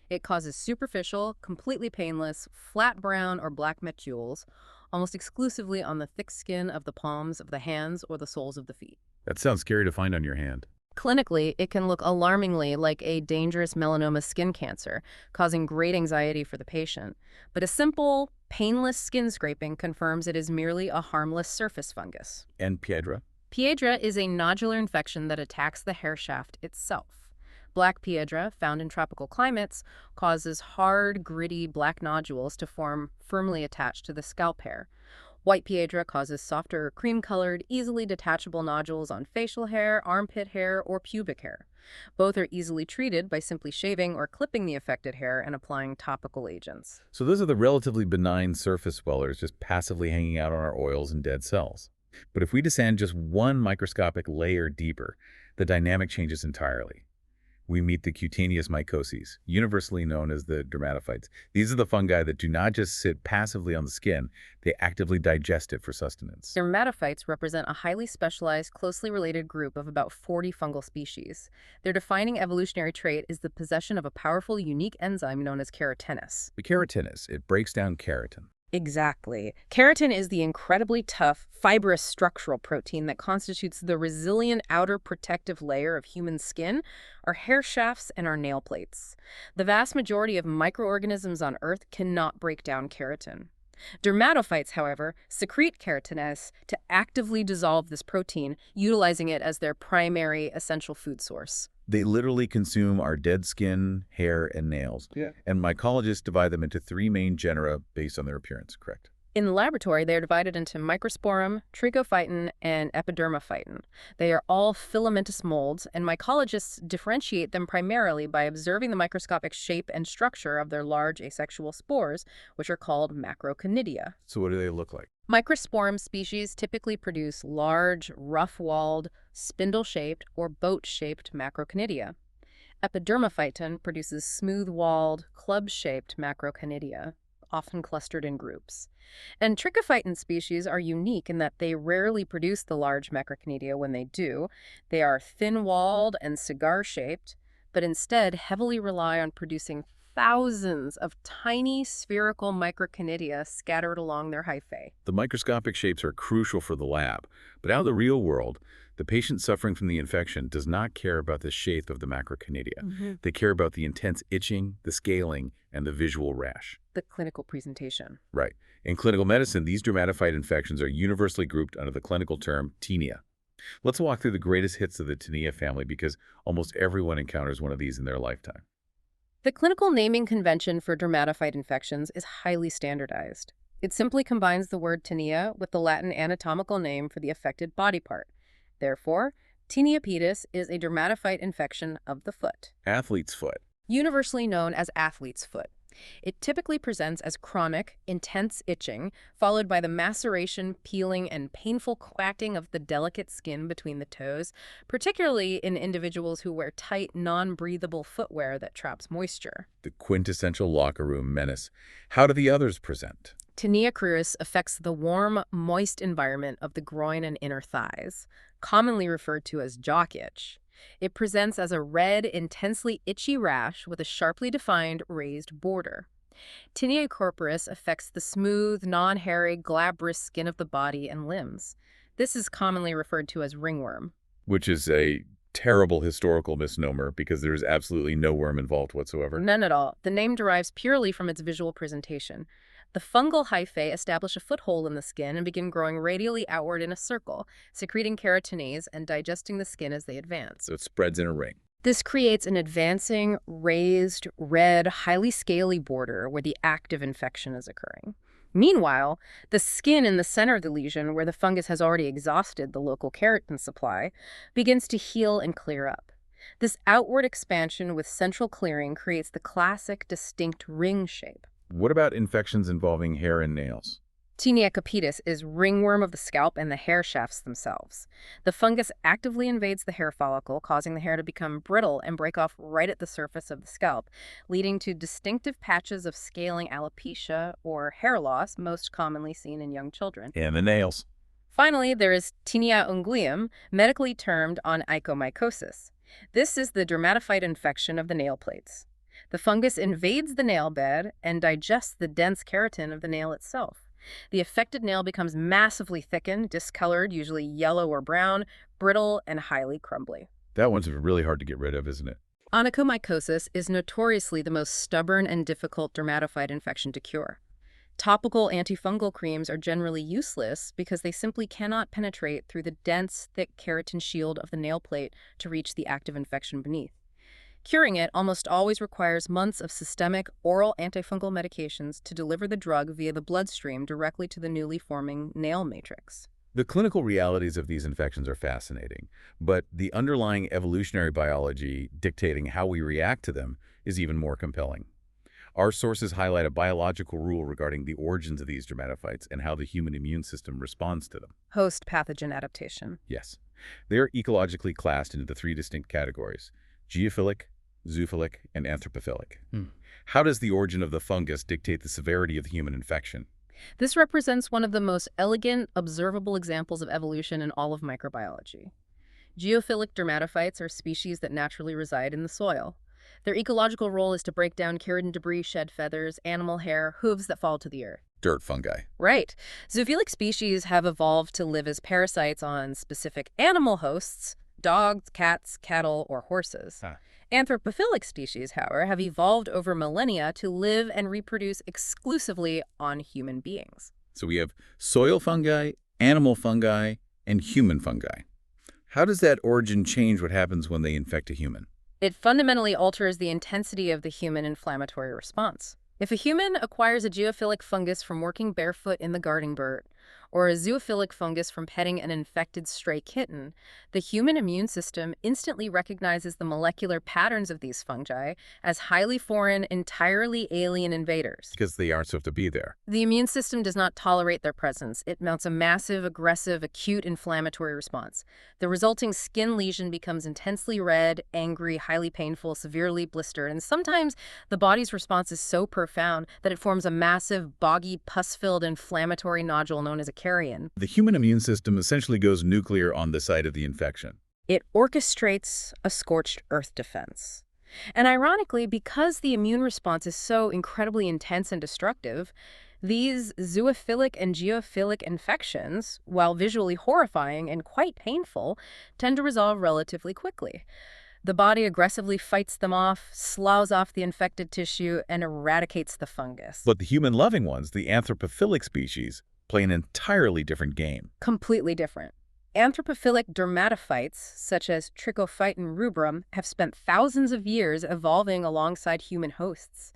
It causes superficial, completely painless, flat brown or black metules, almost exclusively on the thick skin of the palms of the hands or the soles of the feet. That sounds scary to find on your hand. Clinically, it can look alarmingly like a dangerous melanoma skin cancer, causing great anxiety for the patient. But a simple, painless skin scraping confirms it is merely a harmless surface fungus. And Piedra? Piedra is a nodular infection that attacks the hair shaft itself. Black piedra, found in tropical climates, causes hard, gritty black nodules to form firmly attached to the scalp hair. White piedra causes softer, cream-colored, easily detachable nodules on facial hair, armpit hair, or pubic hair. Both are easily treated by simply shaving or clipping the affected hair and applying topical agents. So those are the relatively benign surface swellers just passively hanging out on our oils and dead cells. But if we descend just one microscopic layer deeper, the dynamic changes entirely. We meet the cutaneous mycoses, universally known as the dermatophytes. These are the fungi that do not just sit passively on the skin, they actively digest it for sustenance. Dermatophytes represent a highly specialized, closely related group of about 40 fungal species. Their defining evolutionary trait is the possession of a powerful, unique enzyme known as keratinase. The keratinase, it breaks down keratin. Exactly. Keratin is the incredibly tough, fibrous structural protein that constitutes the resilient outer protective layer of human skin, our hair shafts, and our nail plates. The vast majority of microorganisms on Earth cannot break down keratin. Dermatophytes, however, secrete keratinase to actively dissolve this protein, utilizing it as their primary essential food source. They literally consume our dead skin, hair, and nails. Yeah. And mycologists divide them into three main genera based on their appearance, correct? In the laboratory, they are divided into microsporum, trichophyton, and epidermophyton. They are all filamentous molds, and mycologists differentiate them primarily by observing the microscopic shape and structure of their large asexual spores, which are called macroconidia. So what do they look like? Microsporum species typically produce large, rough-walled, spindle-shaped, or boat-shaped macroconidia. Epidermophyton produces smooth-walled, club-shaped macroconidia, often clustered in groups. And trichophyton species are unique in that they rarely produce the large macroconidia when they do. They are thin-walled and cigar-shaped, but instead heavily rely on producing thousands of tiny spherical microconidia scattered along their hyphae. The microscopic shapes are crucial for the lab, but out in the real world, the patient suffering from the infection does not care about the shape of the macroconidia. They care about the intense itching, the scaling, and the visual rash. The clinical presentation. Right. In clinical medicine, these dermatophyte infections are universally grouped under the clinical term tinea. Let's walk through the greatest hits of the tinea family because almost everyone encounters one of these in their lifetime. The clinical naming convention for dermatophyte infections is highly standardized. It simply combines the word tinea with the Latin anatomical name for the affected body part. Therefore, tinea pedis is a dermatophyte infection of the foot. Athlete's foot. Universally known as athlete's foot. It typically presents as chronic, intense itching, followed by the maceration, peeling, and painful quacking of the delicate skin between the toes, particularly in individuals who wear tight, non-breathable footwear that traps moisture. The quintessential locker room menace. How do the others present? Tinea cruris affects the warm, moist environment of the groin and inner thighs, commonly referred to as jock itch. It presents as a red, intensely itchy rash with a sharply defined, raised border. Tinea corporis affects the smooth, non-hairy, glabrous skin of the body and limbs. This is commonly referred to as ringworm. Which is a terrible historical misnomer because there is absolutely no worm involved whatsoever. None at all. The name derives purely from its visual presentation. The fungal hyphae establish a foothold in the skin and begin growing radially outward in a circle, secreting keratinase and digesting the skin as they advance. So it spreads in a ring. This creates an advancing, raised, red, highly scaly border where the active infection is occurring. Meanwhile, the skin in the center of the lesion, where the fungus has already exhausted the local keratin supply, begins to heal and clear up. This outward expansion with central clearing creates the classic, distinct ring shape. What about infections involving hair and nails? Tinea capitis is ringworm of the scalp and the hair shafts themselves. The fungus actively invades the hair follicle, causing the hair to become brittle and break off right at the surface of the scalp, leading to distinctive patches of scaling alopecia or hair loss, most commonly seen in young children. And the nails. Finally, there is Tinea unguium, medically termed onychomycosis. This is the dermatophyte infection of the nail plates. The fungus invades the nail bed and digests the dense keratin of the nail itself. The affected nail becomes massively thickened, discolored, usually yellow or brown, brittle, and highly crumbly. That one's really hard to get rid of, isn't it? Onychomycosis is notoriously the most stubborn and difficult dermatophyte infection to cure. Topical antifungal creams are generally useless because they simply cannot penetrate through the dense, thick keratin shield of the nail plate to reach the active infection beneath. Curing it almost always requires months of systemic oral antifungal medications to deliver the drug via the bloodstream directly to the newly forming nail matrix. The clinical realities of these infections are fascinating, but the underlying evolutionary biology dictating how we react to them is even more compelling. Our sources highlight a biological rule regarding the origins of these dermatophytes and how the human immune system responds to them. Host pathogen adaptation. Yes. They are ecologically classed into 3 distinct categories: geophilic, zoophilic, and anthropophilic. How does the origin of the fungus dictate the severity of the human infection? This represents one of the most elegant, observable examples of evolution in all of microbiology. Geophilic dermatophytes are species that naturally reside in the soil. Their ecological role is to break down keratin debris, shed feathers, animal hair, hooves that fall to the earth. Dirt fungi. Right. Zoophilic species have evolved to live as parasites on specific animal hosts, dogs, cats, cattle, or horses. Anthropophilic species, however, have evolved over millennia to live and reproduce exclusively on human beings. So we have soil fungi, animal fungi, and human fungi. How does that origin change what happens when they infect a human? It fundamentally alters the intensity of the human inflammatory response. If a human acquires a geophilic fungus from working barefoot in the garden dirt, or a zoophilic fungus from petting an infected stray kitten, the human immune system instantly recognizes the molecular patterns of these fungi as highly foreign, entirely alien invaders. Because they aren't supposed to be there. The immune system does not tolerate their presence. It mounts a massive, aggressive, acute inflammatory response. The resulting skin lesion becomes intensely red, angry, highly painful, severely blistered, and sometimes the body's response is so profound that it forms a massive, boggy, pus-filled inflammatory nodule known as a carrion. The human immune system essentially goes nuclear on the site of the infection. It orchestrates a scorched earth defense. And ironically, because the immune response is so incredibly intense and destructive, these zoophilic and geophilic infections, while visually horrifying and quite painful, tend to resolve relatively quickly. The body aggressively fights them off, sloughs off the infected tissue, and eradicates the fungus. But the human-loving ones, the anthropophilic species, play an entirely different game. Completely different. Anthropophilic dermatophytes, such as Trichophyton rubrum, have spent thousands of years evolving alongside human hosts.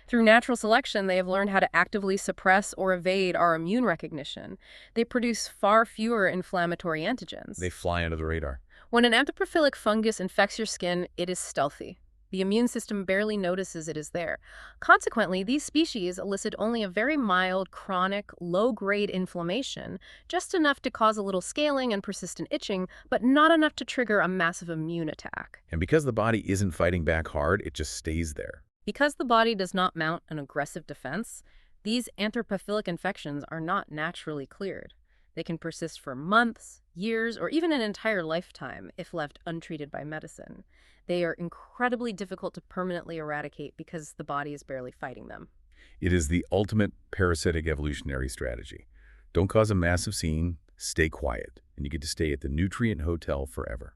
Through natural selection, they have learned how to actively suppress or evade our immune recognition. They produce far fewer inflammatory antigens. They fly under the radar. When an anthropophilic fungus infects your skin, it is stealthy. The immune system barely notices it is there. Consequently, these species elicit only a very mild, chronic, low-grade inflammation, just enough to cause a little scaling and persistent itching, but not enough to trigger a massive immune attack. And because the body isn't fighting back hard, it just stays there. Because the body does not mount an aggressive defense, these anthropophilic infections are not naturally cleared. They can persist for months, years, or even an entire lifetime if left untreated by medicine. They are incredibly difficult to permanently eradicate because the body is barely fighting them. It is the ultimate parasitic evolutionary strategy. Don't cause a massive scene, stay quiet, and you get to stay at the nutrient hotel forever.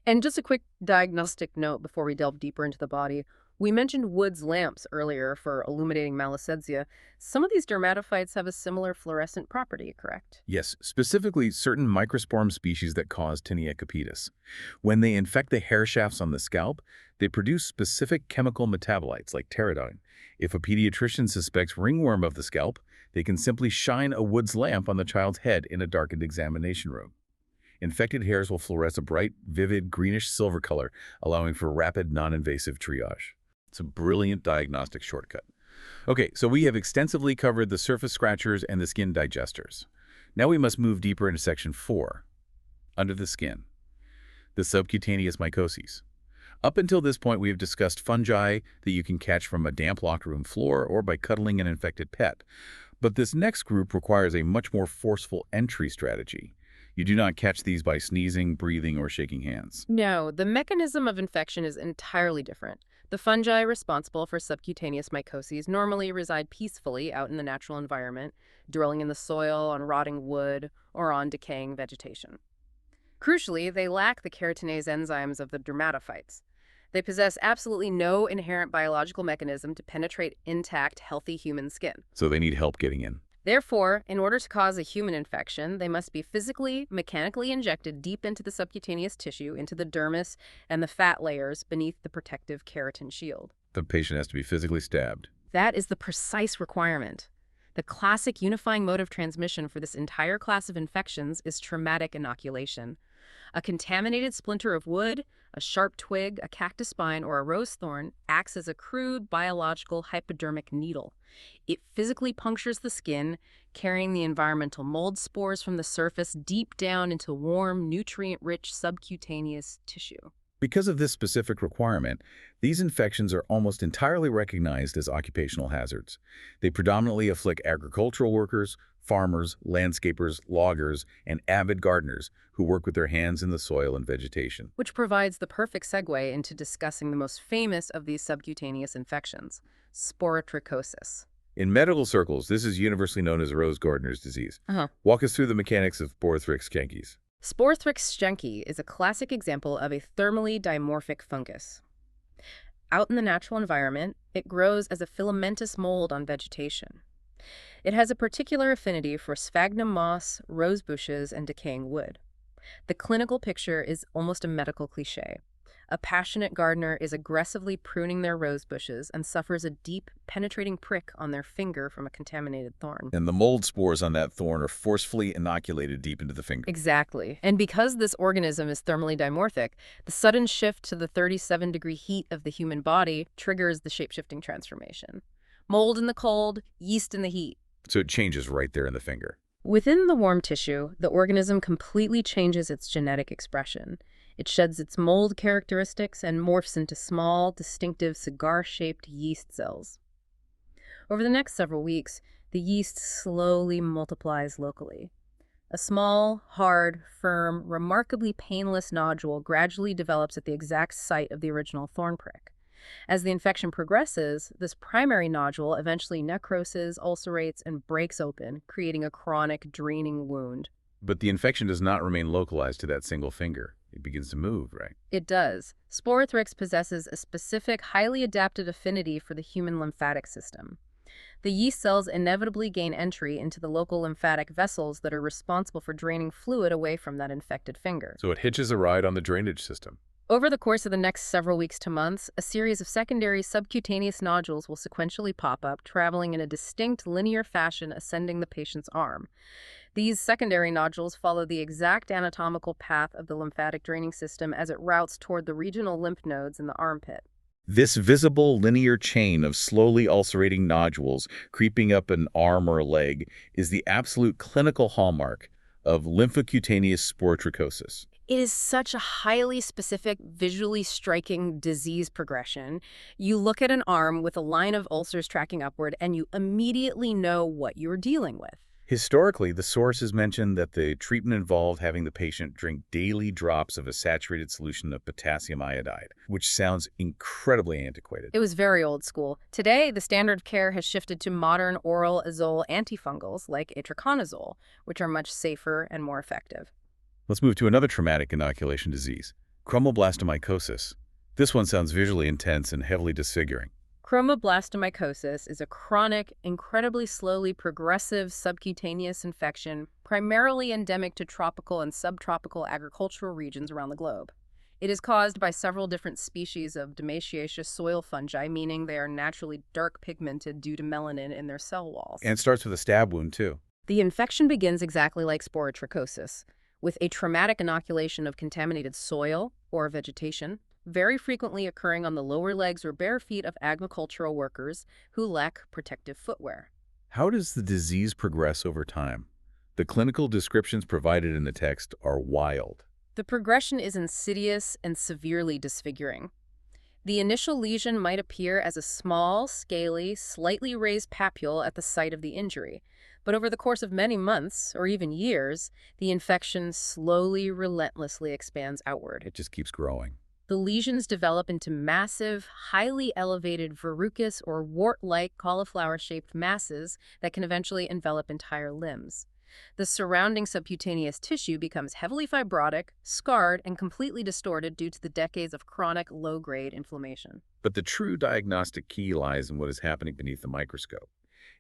And just a quick diagnostic note before we delve deeper into the body. We mentioned Wood's lamps earlier for illuminating Malassezia. Some of these dermatophytes have a similar fluorescent property, correct? Yes, specifically certain microsporum species that cause tinea capitis. When they infect the hair shafts on the scalp, they produce specific chemical metabolites like pteridine. If a pediatrician suspects ringworm of the scalp, they can simply shine a Wood's lamp on the child's head in a darkened examination room. Infected hairs will fluoresce a bright, vivid, greenish-silver color, allowing for rapid, non-invasive triage. It's a brilliant diagnostic shortcut. Okay, so we have extensively covered the surface scratchers and the skin digesters. Now we must move deeper into section 4, under the skin, the subcutaneous mycoses. Up until this point, we have discussed fungi that you can catch from a damp locker room floor or by cuddling an infected pet. But this next group requires a much more forceful entry strategy. You do not catch these by sneezing, breathing, or shaking hands. No, the mechanism of infection is entirely different. The fungi responsible for subcutaneous mycoses normally reside peacefully out in the natural environment, dwelling in the soil, on rotting wood, or on decaying vegetation. Crucially, they lack the keratinase enzymes of the dermatophytes. They possess absolutely no inherent biological mechanism to penetrate intact, healthy human skin. So they need help getting in. Therefore, in order to cause a human infection, they must be physically, mechanically injected deep into the subcutaneous tissue, into the dermis and the fat layers beneath the protective keratin shield. The patient has to be physically stabbed. That is the precise requirement. The classic unifying mode of transmission for this entire class of infections is traumatic inoculation. A contaminated splinter of wood, a sharp twig, a cactus spine, or a rose thorn acts as a crude biological hypodermic needle. It physically punctures the skin, carrying the environmental mold spores from the surface deep down into warm, nutrient-rich subcutaneous tissue. Because of this specific requirement, these infections are almost entirely recognized as occupational hazards. They predominantly afflict agricultural workers, farmers, landscapers, loggers, and avid gardeners who work with their hands in the soil and vegetation. Which provides the perfect segue into discussing the most famous of these subcutaneous infections, sporotrichosis. In medical circles, this is universally known as rose gardener's disease. Walk us through the mechanics of sporotrichosis. Sporotrichosis is a classic example of a thermally dimorphic fungus. Out in the natural environment, it grows as a filamentous mold on vegetation. It has a particular affinity for sphagnum moss, rose bushes, and decaying wood. The clinical picture is almost a medical cliché. A passionate gardener is aggressively pruning their rose bushes and suffers a deep, penetrating prick on their finger from a contaminated thorn. And the mold spores on that thorn are forcefully inoculated deep into the finger. Exactly. And because this organism is thermally dimorphic, the sudden shift to the 37-degree heat of the human body triggers the shape-shifting transformation. Mold in the cold, yeast in the heat. So it changes right there in the finger. Within the warm tissue, the organism completely changes its genetic expression. It sheds its mold characteristics and morphs into small, distinctive cigar-shaped yeast cells. Over the next several weeks, the yeast slowly multiplies locally. A small, hard, firm, remarkably painless nodule gradually develops at the exact site of the original thorn prick. As the infection progresses, this primary nodule eventually necroses, ulcerates, and breaks open, creating a chronic, draining wound. But the infection does not remain localized to that single finger. It begins to move, right? It does. Sporotrichosis possesses a specific, highly adapted affinity for the human lymphatic system. The yeast cells inevitably gain entry into the local lymphatic vessels that are responsible for draining fluid away from that infected finger. So it hitches a ride on the drainage system. Over the course of the next several weeks to months, a series of secondary subcutaneous nodules will sequentially pop up, traveling in a distinct linear fashion ascending the patient's arm. These secondary nodules follow the exact anatomical path of the lymphatic draining system as it routes toward the regional lymph nodes in the armpit. This visible linear chain of slowly ulcerating nodules creeping up an arm or a leg is the absolute clinical hallmark of lymphocutaneous sporotrichosis. It is such a highly specific, visually striking disease progression. You look at an arm with a line of ulcers tracking upward, and you immediately know what you're dealing with. Historically, the sources mentioned that the treatment involved having the patient drink daily drops of a saturated solution of potassium iodide, which sounds incredibly antiquated. It was very old school. Today, the standard of care has shifted to modern oral azole antifungals like itraconazole, which are much safer and more effective. Let's move to another traumatic inoculation disease, chromoblastomycosis. This one sounds visually intense and heavily disfiguring. Chromoblastomycosis is a chronic, incredibly slowly progressive subcutaneous infection primarily endemic to tropical and subtropical agricultural regions around the globe. It is caused by several different species of demaciaceous soil fungi, meaning they are naturally dark pigmented due to melanin in their cell walls. And it starts with a stab wound, too. The infection begins exactly like sporotrichosis, with a traumatic inoculation of contaminated soil or vegetation, very frequently occurring on the lower legs or bare feet of agricultural workers who lack protective footwear. How does the disease progress over time? The clinical descriptions provided in the text are wild. The progression is insidious and severely disfiguring. The initial lesion might appear as a small, scaly, slightly raised papule at the site of the injury. But over the course of many months, or even years, the infection slowly, relentlessly expands outward. It just keeps growing. The lesions develop into massive, highly elevated verrucous or wart-like cauliflower-shaped masses that can eventually envelop entire limbs. The surrounding subcutaneous tissue becomes heavily fibrotic, scarred, and completely distorted due to the decades of chronic low-grade inflammation. But the true diagnostic key lies in what is happening beneath the microscope.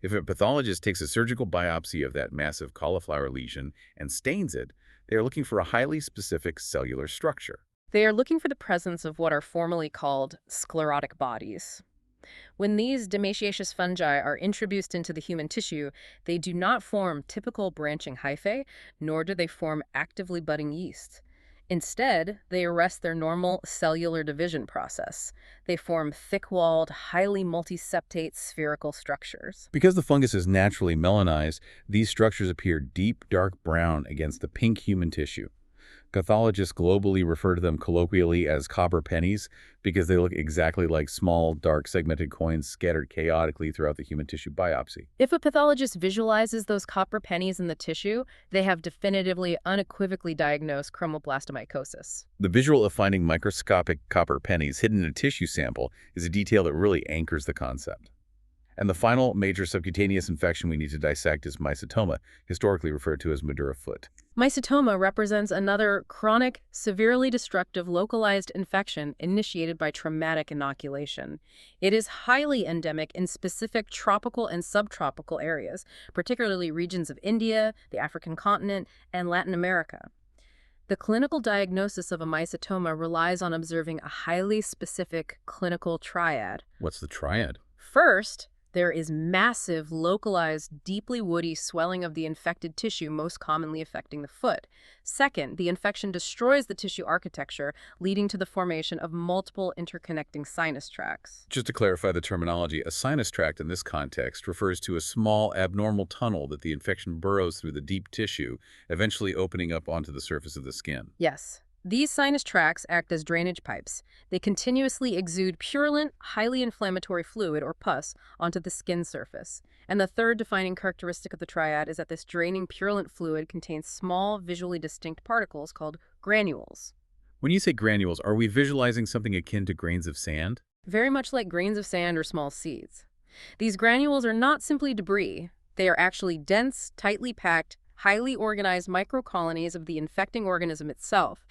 If a pathologist takes a surgical biopsy of that massive cauliflower lesion and stains it, they are looking for a highly specific cellular structure. They are looking for the presence of what are formally called sclerotic bodies. When these demaciaceous fungi are introduced into the human tissue, they do not form typical branching hyphae, nor do they form actively budding yeast. Instead, they arrest their normal cellular division process. They form thick-walled, highly multiseptate spherical structures. Because the fungus is naturally melanized, these structures appear deep, dark brown against the pink human tissue. Pathologists globally refer to them colloquially as copper pennies because they look exactly like small, dark, segmented coins scattered chaotically throughout the human tissue biopsy. If a pathologist visualizes those copper pennies in the tissue, they have definitively, unequivocally diagnosed chromoblastomycosis. The visual of finding microscopic copper pennies hidden in a tissue sample is a detail that really anchors the concept. And the final major subcutaneous infection we need to dissect is mycetoma, historically referred to as Madura foot. Mycetoma represents another chronic, severely destructive localized infection initiated by traumatic inoculation. It is highly endemic in specific tropical and subtropical areas, particularly regions of India, the African continent, and Latin America. The clinical diagnosis of a mycetoma relies on observing a highly specific clinical triad. What's the triad? First, there is massive, localized, deeply woody swelling of the infected tissue, most commonly affecting the foot. Second, the infection destroys the tissue architecture, leading to the formation of multiple interconnecting sinus tracts. Just to clarify the terminology, a sinus tract in this context refers to a small, abnormal tunnel that the infection burrows through the deep tissue, eventually opening up onto the surface of the skin. Yes. These sinus tracts act as drainage pipes. They continuously exude purulent, highly inflammatory fluid, or pus, onto the skin surface. And the third defining characteristic of the triad is that this draining purulent fluid contains small, visually distinct particles called granules. When you say granules, are we visualizing something akin to grains of sand? Very much like grains of sand or small seeds. These granules are not simply debris. They are actually dense, tightly packed, highly organized microcolonies of the infecting organism itself,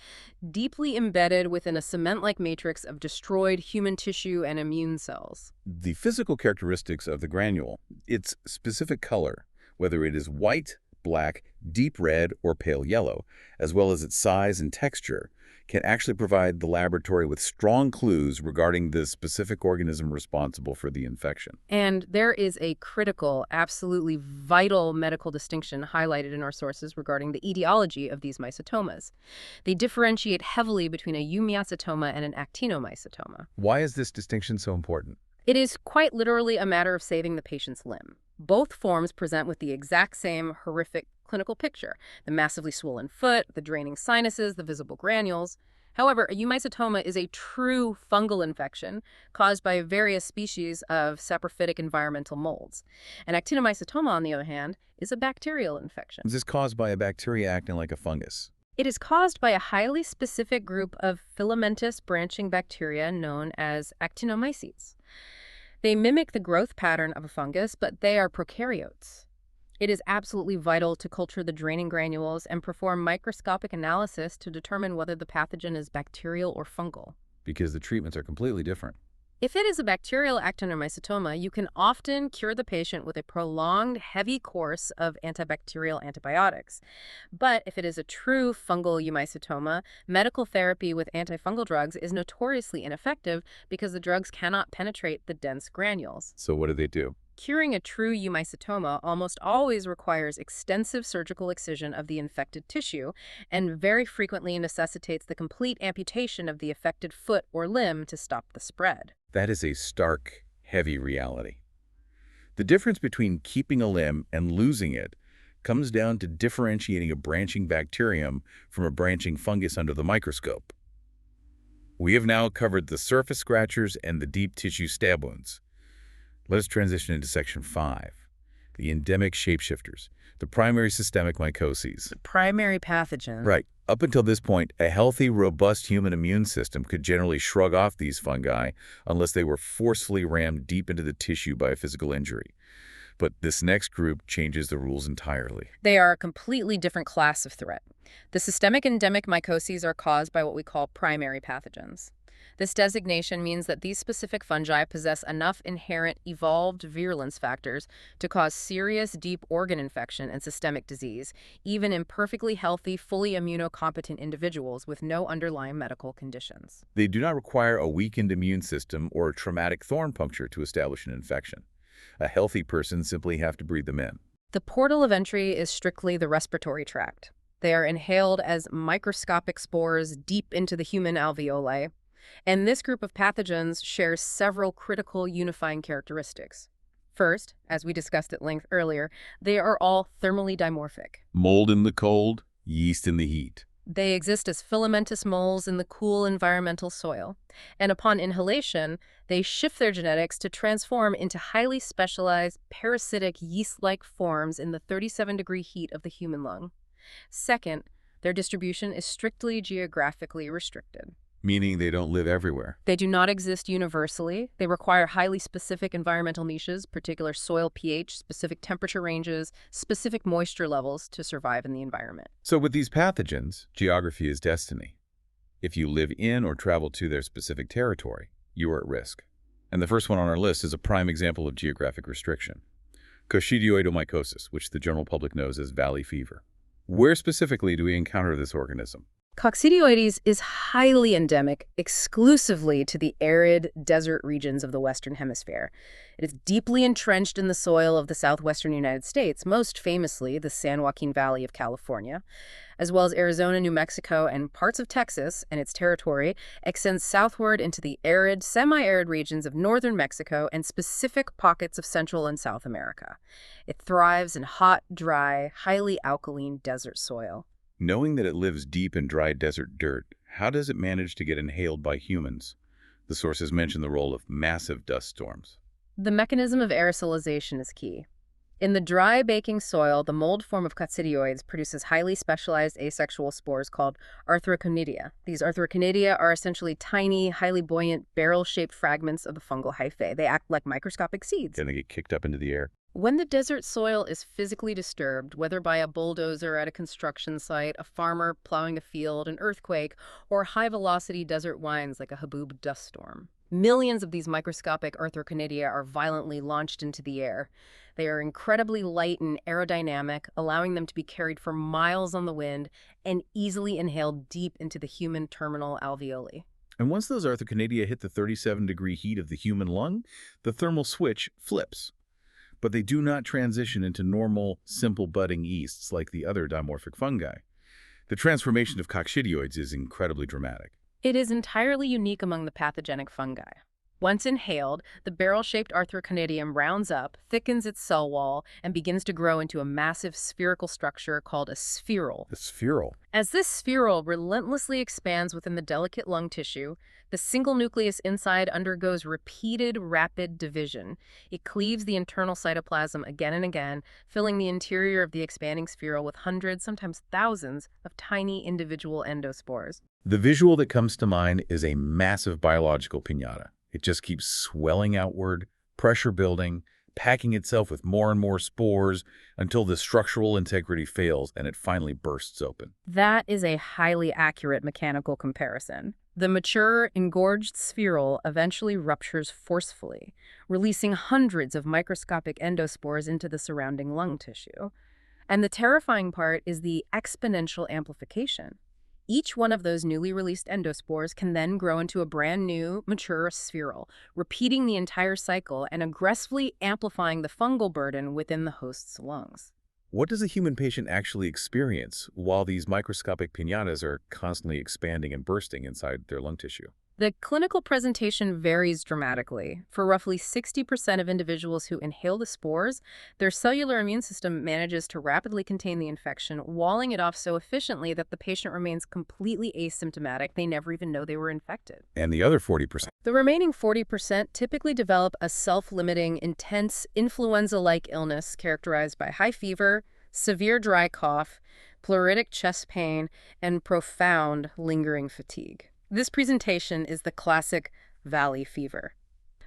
deeply embedded within a cement-like matrix of destroyed human tissue and immune cells. The physical characteristics of the granule, its specific color, whether it is white, black, deep red, or pale yellow, as well as its size and texture, can actually provide the laboratory with strong clues regarding the specific organism responsible for the infection. And there is a critical, absolutely vital medical distinction highlighted in our sources regarding the etiology of these mycetomas. They differentiate heavily between a eumycetoma and an actinomycetoma. Why is this distinction so important? It is quite literally a matter of saving the patient's limb. Both forms present with the exact same horrific clinical picture: the massively swollen foot, the draining sinuses, the visible granules. However, a eumycetoma is a true fungal infection caused by various species of saprophytic environmental molds. An actinomycetoma, on the other hand, is a bacterial infection. Is this caused by a bacteria acting like a fungus? It is caused by a highly specific group of filamentous branching bacteria known as actinomycetes. They mimic the growth pattern of a fungus, but they are prokaryotes. It is absolutely vital to culture the draining granules and perform microscopic analysis to determine whether the pathogen is bacterial or fungal. Because the treatments are completely different. If it is a bacterial actinomycetoma, you can often cure the patient with a prolonged, heavy course of antibacterial antibiotics. But if it is a true fungal eumycetoma, medical therapy with antifungal drugs is notoriously ineffective because the drugs cannot penetrate the dense granules. So what do? Curing a true eumycetoma almost always requires extensive surgical excision of the infected tissue and very frequently necessitates the complete amputation of the affected foot or limb to stop the spread. That is a stark, heavy reality. The difference between keeping a limb and losing it comes down to differentiating a branching bacterium from a branching fungus under the microscope. We have now covered the surface scratchers and the deep tissue stab wounds. Let us transition into Section 5, the endemic shapeshifters, the primary systemic mycoses. Primary pathogen. Right. Up until this point, a healthy, robust human immune system could generally shrug off these fungi unless they were forcefully rammed deep into the tissue by a physical injury. But this next group changes the rules entirely. They are a completely different class of threat. The systemic endemic mycoses are caused by what we call primary pathogens. This designation means that these specific fungi possess enough inherent evolved virulence factors to cause serious deep organ infection and systemic disease, even in perfectly healthy, fully immunocompetent individuals with no underlying medical conditions. They do not require a weakened immune system or a traumatic thorn puncture to establish an infection. A healthy person simply have to breathe them in. The portal of entry is strictly the respiratory tract. They are inhaled as microscopic spores deep into the human alveoli, and this group of pathogens shares several critical unifying characteristics. First, as we discussed at length earlier, they are all thermally dimorphic. Mold in the cold, yeast in the heat. They exist as filamentous moles in the cool environmental soil, and upon inhalation, they shift their genetics to transform into highly specialized parasitic yeast-like forms in the 37-degree heat of the human lung. Second, their distribution is strictly geographically restricted. Meaning they don't live everywhere. They do not exist universally. They require highly specific environmental niches, particular soil pH, specific temperature ranges, specific moisture levels to survive in the environment. So with these pathogens, geography is destiny. If you live in or travel to their specific territory, you are at risk. And the first one on our list is a prime example of geographic restriction. Coccidioidomycosis, which the general public knows as valley fever. Where specifically do we encounter this organism? Coccidioides is highly endemic exclusively to the arid desert regions of the Western Hemisphere. It is deeply entrenched in the soil of the southwestern United States, most famously the San Joaquin Valley of California, as well as Arizona, New Mexico, and parts of Texas, and its territory extends southward into the arid, semi-arid regions of northern Mexico and specific pockets of Central and South America. It thrives in hot, dry, highly alkaline desert soil. Knowing that it lives deep in dry desert dirt, how does it manage to get inhaled by humans? The sources mention the role of massive dust storms. The mechanism of aerosolization is key. In the dry, baking soil, the mold form of coccidioids produces highly specialized asexual spores called arthroconidia. These arthroconidia are essentially tiny, highly buoyant, barrel-shaped fragments of the fungal hyphae. They act like microscopic seeds. Can they get kicked up into the air? When the desert soil is physically disturbed, whether by a bulldozer at a construction site, a farmer plowing a field, an earthquake, or high-velocity desert winds like a haboob dust storm, millions of these microscopic arthroconidia are violently launched into the air. They are incredibly light and aerodynamic, allowing them to be carried for miles on the wind and easily inhaled deep into the human terminal alveoli. And once those arthroconidia hit the 37-degree heat of the human lung, the thermal switch flips. But they do not transition into normal, simple budding yeasts like the other dimorphic fungi. The transformation of coccidioids is incredibly dramatic. It is entirely unique among the pathogenic fungi. Once inhaled, the barrel-shaped arthroconidium rounds up, thickens its cell wall, and begins to grow into a massive spherical structure called a spherule. The spherule. As this spherule relentlessly expands within the delicate lung tissue, the single nucleus inside undergoes repeated rapid division. It cleaves the internal cytoplasm again and again, filling the interior of the expanding spherule with hundreds, sometimes thousands, of tiny individual endospores. The visual that comes to mind is a massive biological piñata. It just keeps swelling outward, pressure building, packing itself with more and more spores until the structural integrity fails and it finally bursts open. That is a highly accurate mechanical comparison. The mature, engorged spherule eventually ruptures forcefully, releasing hundreds of microscopic endospores into the surrounding lung tissue. And the terrifying part is the exponential amplification. Each one of those newly released endospores can then grow into a brand new, mature spherule, repeating the entire cycle and aggressively amplifying the fungal burden within the host's lungs. What does a human patient actually experience while these microscopic piñatas are constantly expanding and bursting inside their lung tissue? The clinical presentation varies dramatically. For roughly 60% of individuals who inhale the spores, their cellular immune system manages to rapidly contain the infection, walling it off so efficiently that the patient remains completely asymptomatic. They never even know they were infected. And the other 40%? The remaining 40% typically develop a self-limiting, intense, influenza-like illness characterized by high fever, severe dry cough, pleuritic chest pain, and profound lingering fatigue. This presentation is the classic valley fever.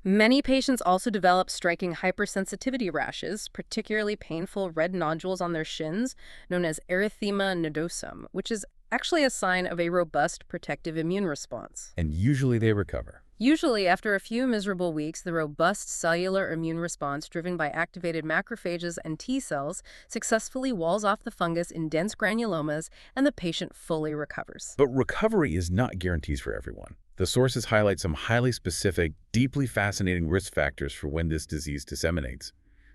Many patients also develop striking hypersensitivity rashes, particularly painful red nodules on their shins, known as erythema nodosum, which is actually a sign of a robust protective immune response. And usually they recover. Usually, after a few miserable weeks, the robust cellular immune response driven by activated macrophages and T cells successfully walls off the fungus in dense granulomas, and the patient fully recovers. But recovery is not guaranteed for everyone. The sources highlight some highly specific, deeply fascinating risk factors for when this disease disseminates.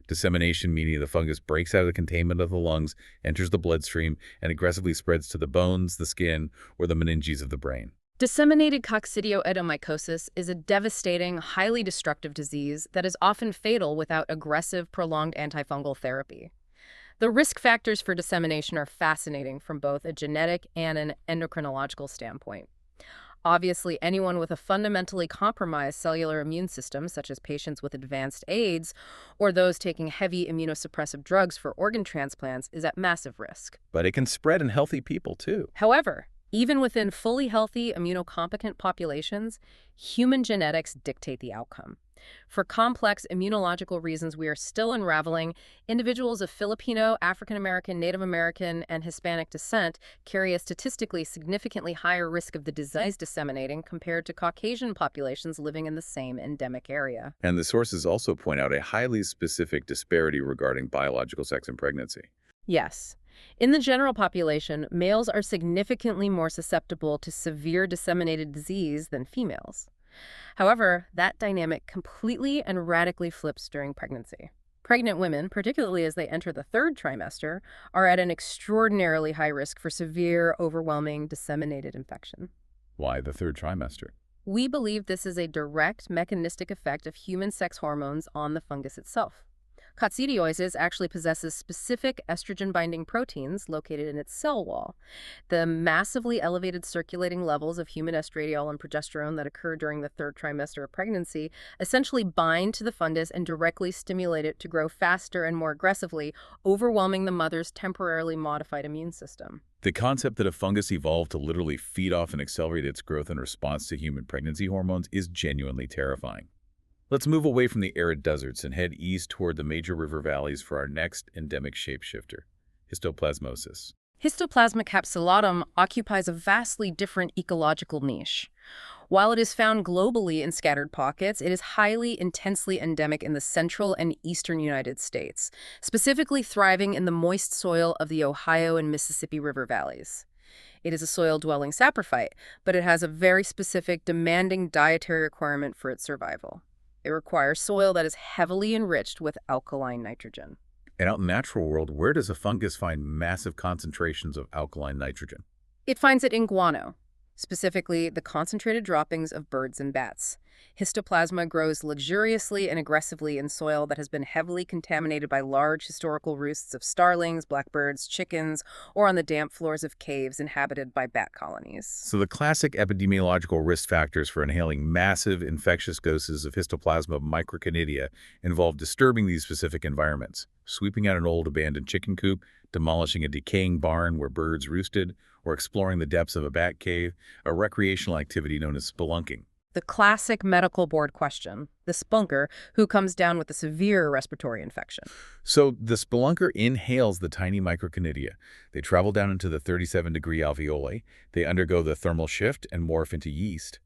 Dissemination meaning the fungus breaks out of the containment of the lungs, enters the bloodstream, and aggressively spreads to the bones, the skin, or the meninges of the brain. Disseminated coccidioidomycosis is a devastating, highly destructive disease that is often fatal without aggressive, prolonged antifungal therapy. The risk factors for dissemination are fascinating from both a genetic and an endocrinological standpoint. Obviously, anyone with a fundamentally compromised cellular immune system, such as patients with advanced AIDS or those taking heavy immunosuppressive drugs for organ transplants, is at massive risk. But it can spread in healthy people, too. However, even within fully healthy, immunocompetent populations, human genetics dictate the outcome. For complex immunological reasons we are still unraveling, individuals of Filipino, African American, Native American, and Hispanic descent carry a statistically significantly higher risk of the disease disseminating compared to Caucasian populations living in the same endemic area. And the sources also point out a highly specific disparity regarding biological sex and pregnancy. Yes. In the general population, males are significantly more susceptible to severe disseminated disease than females. However, that dynamic completely and radically flips during pregnancy. Pregnant women, particularly as they enter the third trimester, are at an extraordinarily high risk for severe, overwhelming, disseminated infection. Why the third trimester? We believe this is a direct mechanistic effect of human sex hormones on the fungus itself. Coccidioides actually possesses specific estrogen-binding proteins located in its cell wall. The massively elevated circulating levels of human estradiol and progesterone that occur during the third trimester of pregnancy essentially bind to the fungus and directly stimulate it to grow faster and more aggressively, overwhelming the mother's temporarily modified immune system. The concept that a fungus evolved to literally feed off and accelerate its growth in response to human pregnancy hormones is genuinely terrifying. Let's move away from the arid deserts and head east toward the major river valleys for our next endemic shapeshifter, histoplasmosis. Histoplasma capsulatum occupies a vastly different ecological niche. While it is found globally in scattered pockets, it is highly intensely endemic in the central and eastern United States, specifically thriving in the moist soil of the Ohio and Mississippi River valleys. It is a soil-dwelling saprophyte, but it has a very specific, demanding dietary requirement for its survival. It requires soil that is heavily enriched with alkaline nitrogen. And out in the natural world, where does a fungus find massive concentrations of alkaline nitrogen? It finds it in guano, specifically the concentrated droppings of birds and bats. Histoplasma grows luxuriously and aggressively in soil that has been heavily contaminated by large historical roosts of starlings, blackbirds, chickens, or on the damp floors of caves inhabited by bat colonies. So the classic epidemiological risk factors for inhaling massive infectious doses of Histoplasma microconidia involve disturbing these specific environments, sweeping out an old abandoned chicken coop, demolishing a decaying barn where birds roosted, or exploring the depths of a bat cave, a recreational activity known as spelunking. The classic medical board question, the spelunker who comes down with a severe respiratory infection. So the spelunker inhales the tiny microconidia. They travel down into the 37-degree alveoli. They undergo the thermal shift and morph into yeast.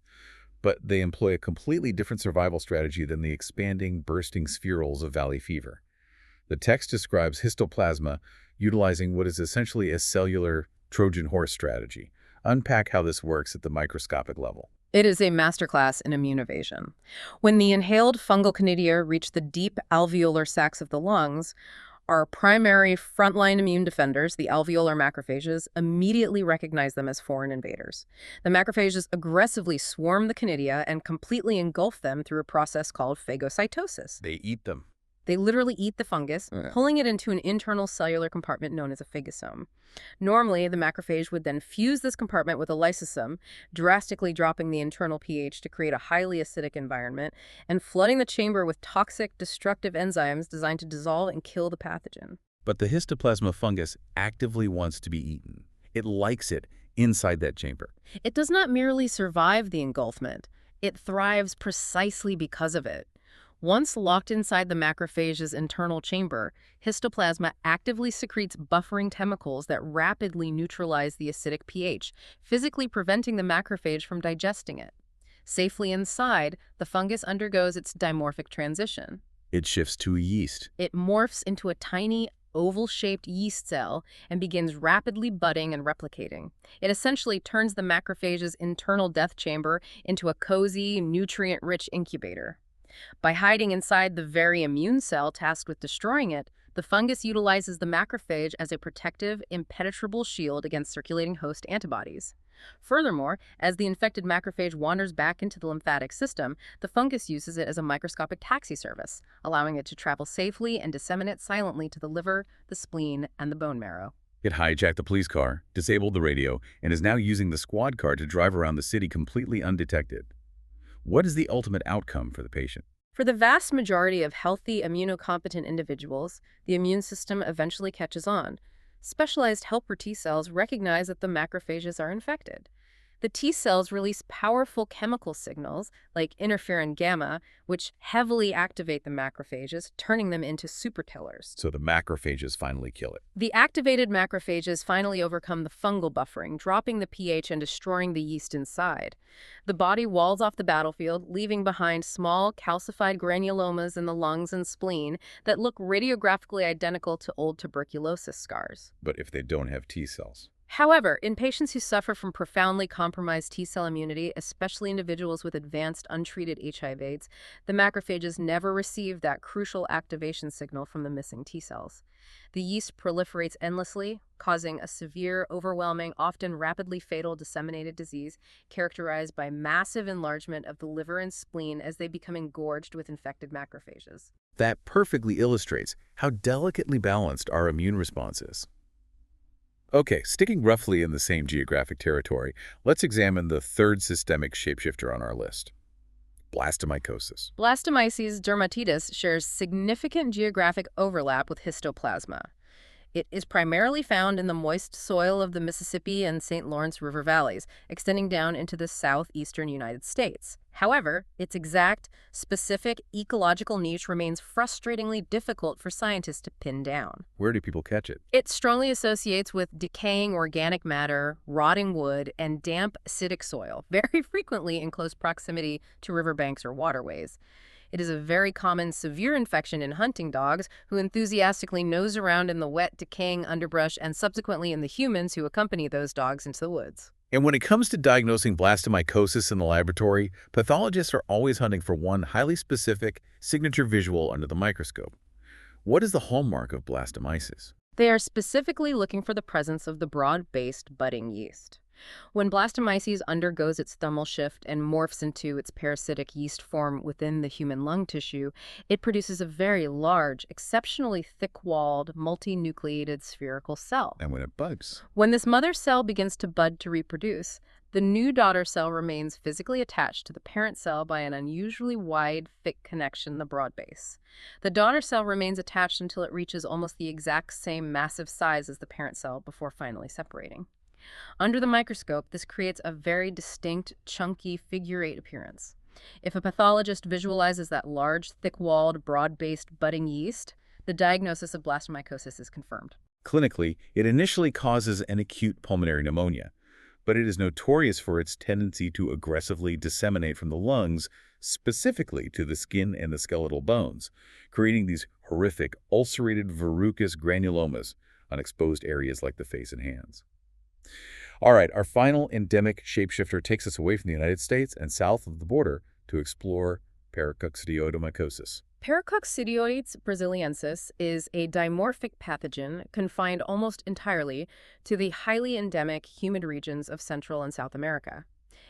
But they employ a completely different survival strategy than the expanding, bursting spherules of valley fever. The text describes histoplasma utilizing what is essentially a cellular Trojan horse strategy. Unpack how this works at the microscopic level. It is a masterclass in immune evasion. When the inhaled fungal conidia reach the deep alveolar sacs of the lungs, Our primary frontline immune defenders, the alveolar macrophages, immediately recognize them as foreign invaders. The macrophages aggressively swarm the conidia and completely engulf them through a process called phagocytosis. They eat them. They literally eat the fungus, Yeah. pulling it into an internal cellular compartment known as a phagosome. Normally, the macrophage would then fuse this compartment with a lysosome, drastically dropping the internal pH to create a highly acidic environment and flooding the chamber with toxic, destructive enzymes designed to dissolve and kill the pathogen. But the histoplasma fungus actively wants to be eaten. It likes it inside that chamber. It does not merely survive the engulfment, it thrives precisely because of it. Once locked inside the macrophage's internal chamber, histoplasma actively secretes buffering chemicals that rapidly neutralize the acidic pH, physically preventing the macrophage from digesting it. Safely inside, the fungus undergoes its dimorphic transition. It shifts to a yeast. It morphs into a tiny, oval-shaped yeast cell and begins rapidly budding and replicating. It essentially turns the macrophage's internal death chamber into a cozy, nutrient-rich incubator. By hiding inside the very immune cell tasked with destroying it, the fungus utilizes the macrophage as a protective, impenetrable shield against circulating host antibodies. Furthermore, as the infected macrophage wanders back into the lymphatic system, the fungus uses it as a microscopic taxi service, allowing it to travel safely and disseminate silently to the liver, the spleen, and the bone marrow. It hijacked the police car, disabled the radio, and is now using the squad car to drive around the city completely undetected. What is the ultimate outcome for the patient? For the vast majority of healthy, immunocompetent individuals, the immune system eventually catches on. Specialized helper T cells recognize that the macrophages are infected. The T cells release powerful chemical signals, like interferon gamma, which heavily activate the macrophages, turning them into superkillers. So the macrophages finally kill it. The activated macrophages finally overcome the fungal buffering, dropping the pH and destroying the yeast inside. The body walls off the battlefield, leaving behind small, calcified granulomas in the lungs and spleen that look radiographically identical to old tuberculosis scars. But if they don't have T cells? However, in patients who suffer from profoundly compromised T-cell immunity, especially individuals with advanced untreated HIV/AIDS, the macrophages never receive that crucial activation signal from the missing T-cells. The yeast proliferates endlessly, causing a severe, overwhelming, often rapidly fatal disseminated disease characterized by massive enlargement of the liver and spleen as they become engorged with infected macrophages. That perfectly illustrates how delicately balanced our immune response is. Okay, sticking roughly in the same geographic territory, let's examine the third systemic shapeshifter on our list, blastomycosis. Blastomyces dermatitis shares significant geographic overlap with histoplasma. It is primarily found in the moist soil of the Mississippi and St. Lawrence River valleys, extending down into the southeastern United States. However, its exact, specific ecological niche remains frustratingly difficult for scientists to pin down. Where do people catch it? It strongly associates with decaying organic matter, rotting wood, and damp, acidic soil, very frequently in close proximity to riverbanks or waterways. It is a very common severe infection in hunting dogs who enthusiastically nose around in the wet, decaying underbrush and subsequently in the humans who accompany those dogs into the woods. And when it comes to diagnosing blastomycosis in the laboratory, pathologists are always hunting for one highly specific signature visual under the microscope. What is the hallmark of blastomyces? They are specifically looking for the presence of the broad-based budding yeast. When blastomyces undergoes its thermal shift and morphs into its parasitic yeast form within the human lung tissue, it produces a very large, exceptionally thick-walled, multinucleated spherical cell. And when it buds? When this mother cell begins to bud to reproduce, the new daughter cell remains physically attached to the parent cell by an unusually wide, thick connection, the broad base. The daughter cell remains attached until it reaches almost the exact same massive size as the parent cell before finally separating. Under the microscope, this creates a very distinct, chunky figure-8 appearance. If a pathologist visualizes that large, thick-walled, broad-based budding yeast, the diagnosis of blastomycosis is confirmed. Clinically, it initially causes an acute pulmonary pneumonia, but it is notorious for its tendency to aggressively disseminate from the lungs, specifically to the skin and the skeletal bones, creating these horrific, ulcerated verrucous granulomas on exposed areas like the face and hands. All right, our final endemic shapeshifter takes us away from the United States and south of the border to explore paracoccidioidomycosis. Paracoccidioides brasiliensis is a dimorphic pathogen confined almost entirely to the highly endemic humid regions of Central and South America.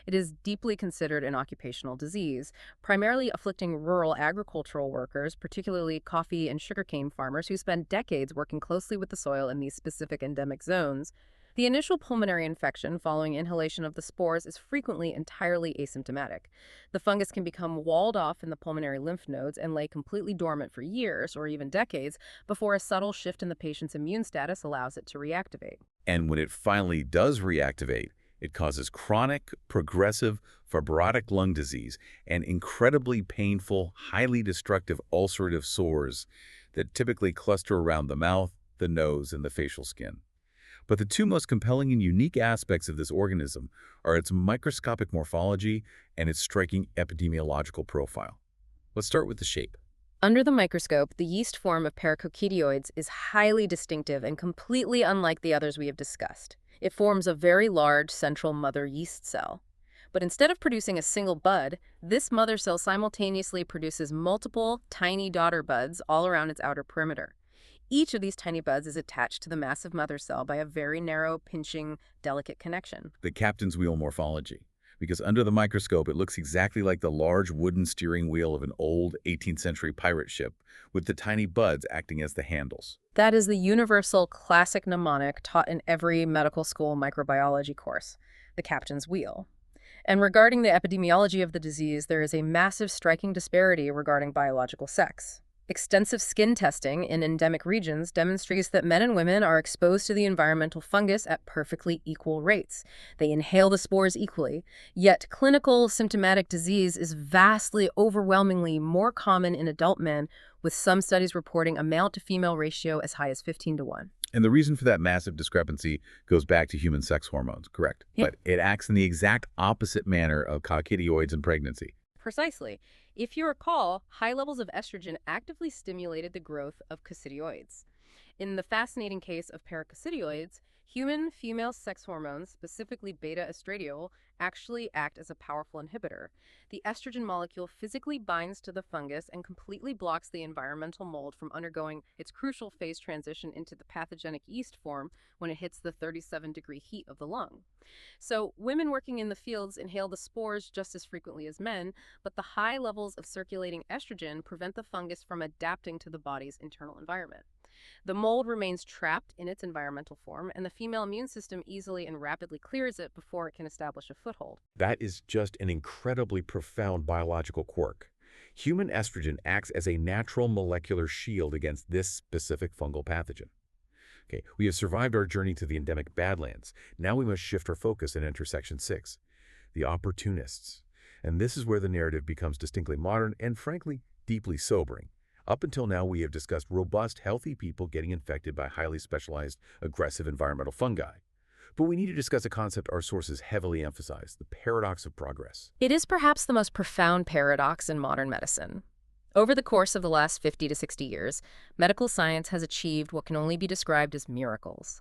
It is deeply considered an occupational disease, primarily afflicting rural agricultural workers, particularly coffee and sugarcane farmers who spend decades working closely with the soil in these specific endemic zones. The initial pulmonary infection following inhalation of the spores is frequently entirely asymptomatic. The fungus can become walled off in the pulmonary lymph nodes and lay completely dormant for years or even decades before a subtle shift in the patient's immune status allows it to reactivate. And when it finally does reactivate, it causes chronic, progressive, fibrotic lung disease and incredibly painful, highly destructive ulcerative sores that typically cluster around the mouth, the nose, and the facial skin. But the two most compelling and unique aspects of this organism are its microscopic morphology and its striking epidemiological profile. Let's start with the shape. Under the microscope, the yeast form of paracoccidioides is highly distinctive and completely unlike the others we have discussed. It forms a very large central mother yeast cell. But instead of producing a single bud, this mother cell simultaneously produces multiple tiny daughter buds all around its outer perimeter. Each of these tiny buds is attached to the massive mother cell by a very narrow, pinching, delicate connection. The captain's wheel morphology. Because under the microscope, it looks exactly like the large wooden steering wheel of an old 18th century pirate ship, with the tiny buds acting as the handles. That is the universal classic mnemonic taught in every medical school microbiology course, the captain's wheel. And regarding the epidemiology of the disease, there is a massive striking disparity regarding biological sex. Extensive skin testing in endemic regions demonstrates that men and women are exposed to the environmental fungus at perfectly equal rates. They inhale the spores equally, yet clinical symptomatic disease is vastly, overwhelmingly more common in adult men, with some studies reporting a male-to-female ratio as high as 15-1. And the reason for that massive discrepancy goes back to human sex hormones, correct? Yeah. But it acts in the exact opposite manner of coccidioids in pregnancy. Precisely. If you recall, high levels of estrogen actively stimulated the growth of coccidioids. In the fascinating case of paracoccidioids, human female sex hormones, specifically beta-estradiol, actually act as a powerful inhibitor. The estrogen molecule physically binds to the fungus and completely blocks the environmental mold from undergoing its crucial phase transition into the pathogenic yeast form when it hits the 37-degree heat of the lung. So women working in the fields inhale the spores just as frequently as men, but the high levels of circulating estrogen prevent the fungus from adapting to the body's internal environment. The mold remains trapped in its environmental form, and the female immune system easily and rapidly clears it before it can establish a foothold. That is just an incredibly profound biological quirk. Human estrogen acts as a natural molecular shield against this specific fungal pathogen. Okay, we have survived our journey to the endemic Badlands. Now we must shift our focus and enter Section 6, the opportunists. And this is where the narrative becomes distinctly modern and, frankly, deeply sobering. Up until now, we have discussed robust, healthy people getting infected by highly specialized, aggressive environmental fungi. But we need to discuss a concept our sources heavily emphasize, the paradox of progress. It is perhaps the most profound paradox in modern medicine. Over the course of the last 50 to 60 years, medical science has achieved what can only be described as miracles.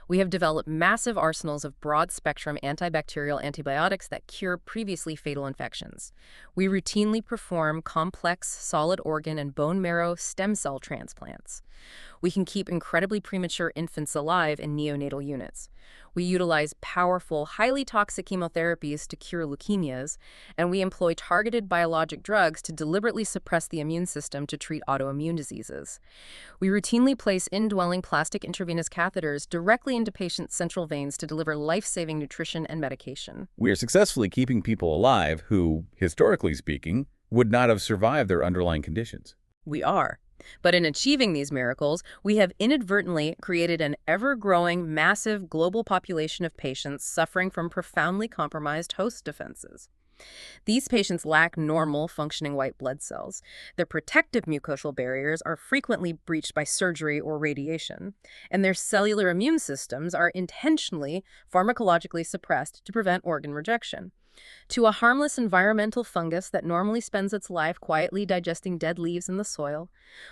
We have developed massive arsenals of broad-spectrum antibacterial antibiotics that cure previously fatal infections. We routinely perform complex solid organ and bone marrow stem cell transplants. We can keep incredibly premature infants alive in neonatal units. We utilize powerful, highly toxic chemotherapies to cure leukemias, and we employ targeted biologic drugs to deliberately suppress the immune system to treat autoimmune diseases. We routinely place indwelling plastic intravenous catheters directly into patients' central veins to deliver life-saving nutrition and medication. We are successfully keeping people alive who, historically speaking, would not have survived their underlying conditions. We are. But in achieving these miracles, we have inadvertently created an ever-growing, massive global population of patients suffering from profoundly compromised host defenses. These patients lack normal functioning white blood cells. Their protective mucosal barriers are frequently breached by surgery or radiation, and their cellular immune systems are intentionally pharmacologically suppressed to prevent organ rejection. To a harmless environmental fungus that normally spends its life quietly digesting dead leaves in the soil,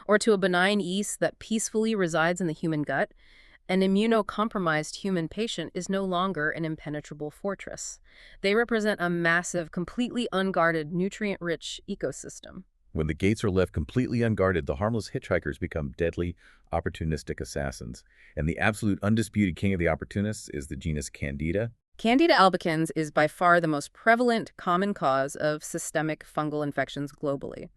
or to a benign yeast that peacefully resides in the human gut, an immunocompromised human patient is no longer an impenetrable fortress. They represent a massive, completely unguarded, nutrient-rich ecosystem. When the gates are left completely unguarded, the harmless hitchhikers become deadly, opportunistic assassins. And the absolute undisputed king of the opportunists is the genus Candida. Candida albicans is by far the most prevalent common cause of systemic fungal infections globally.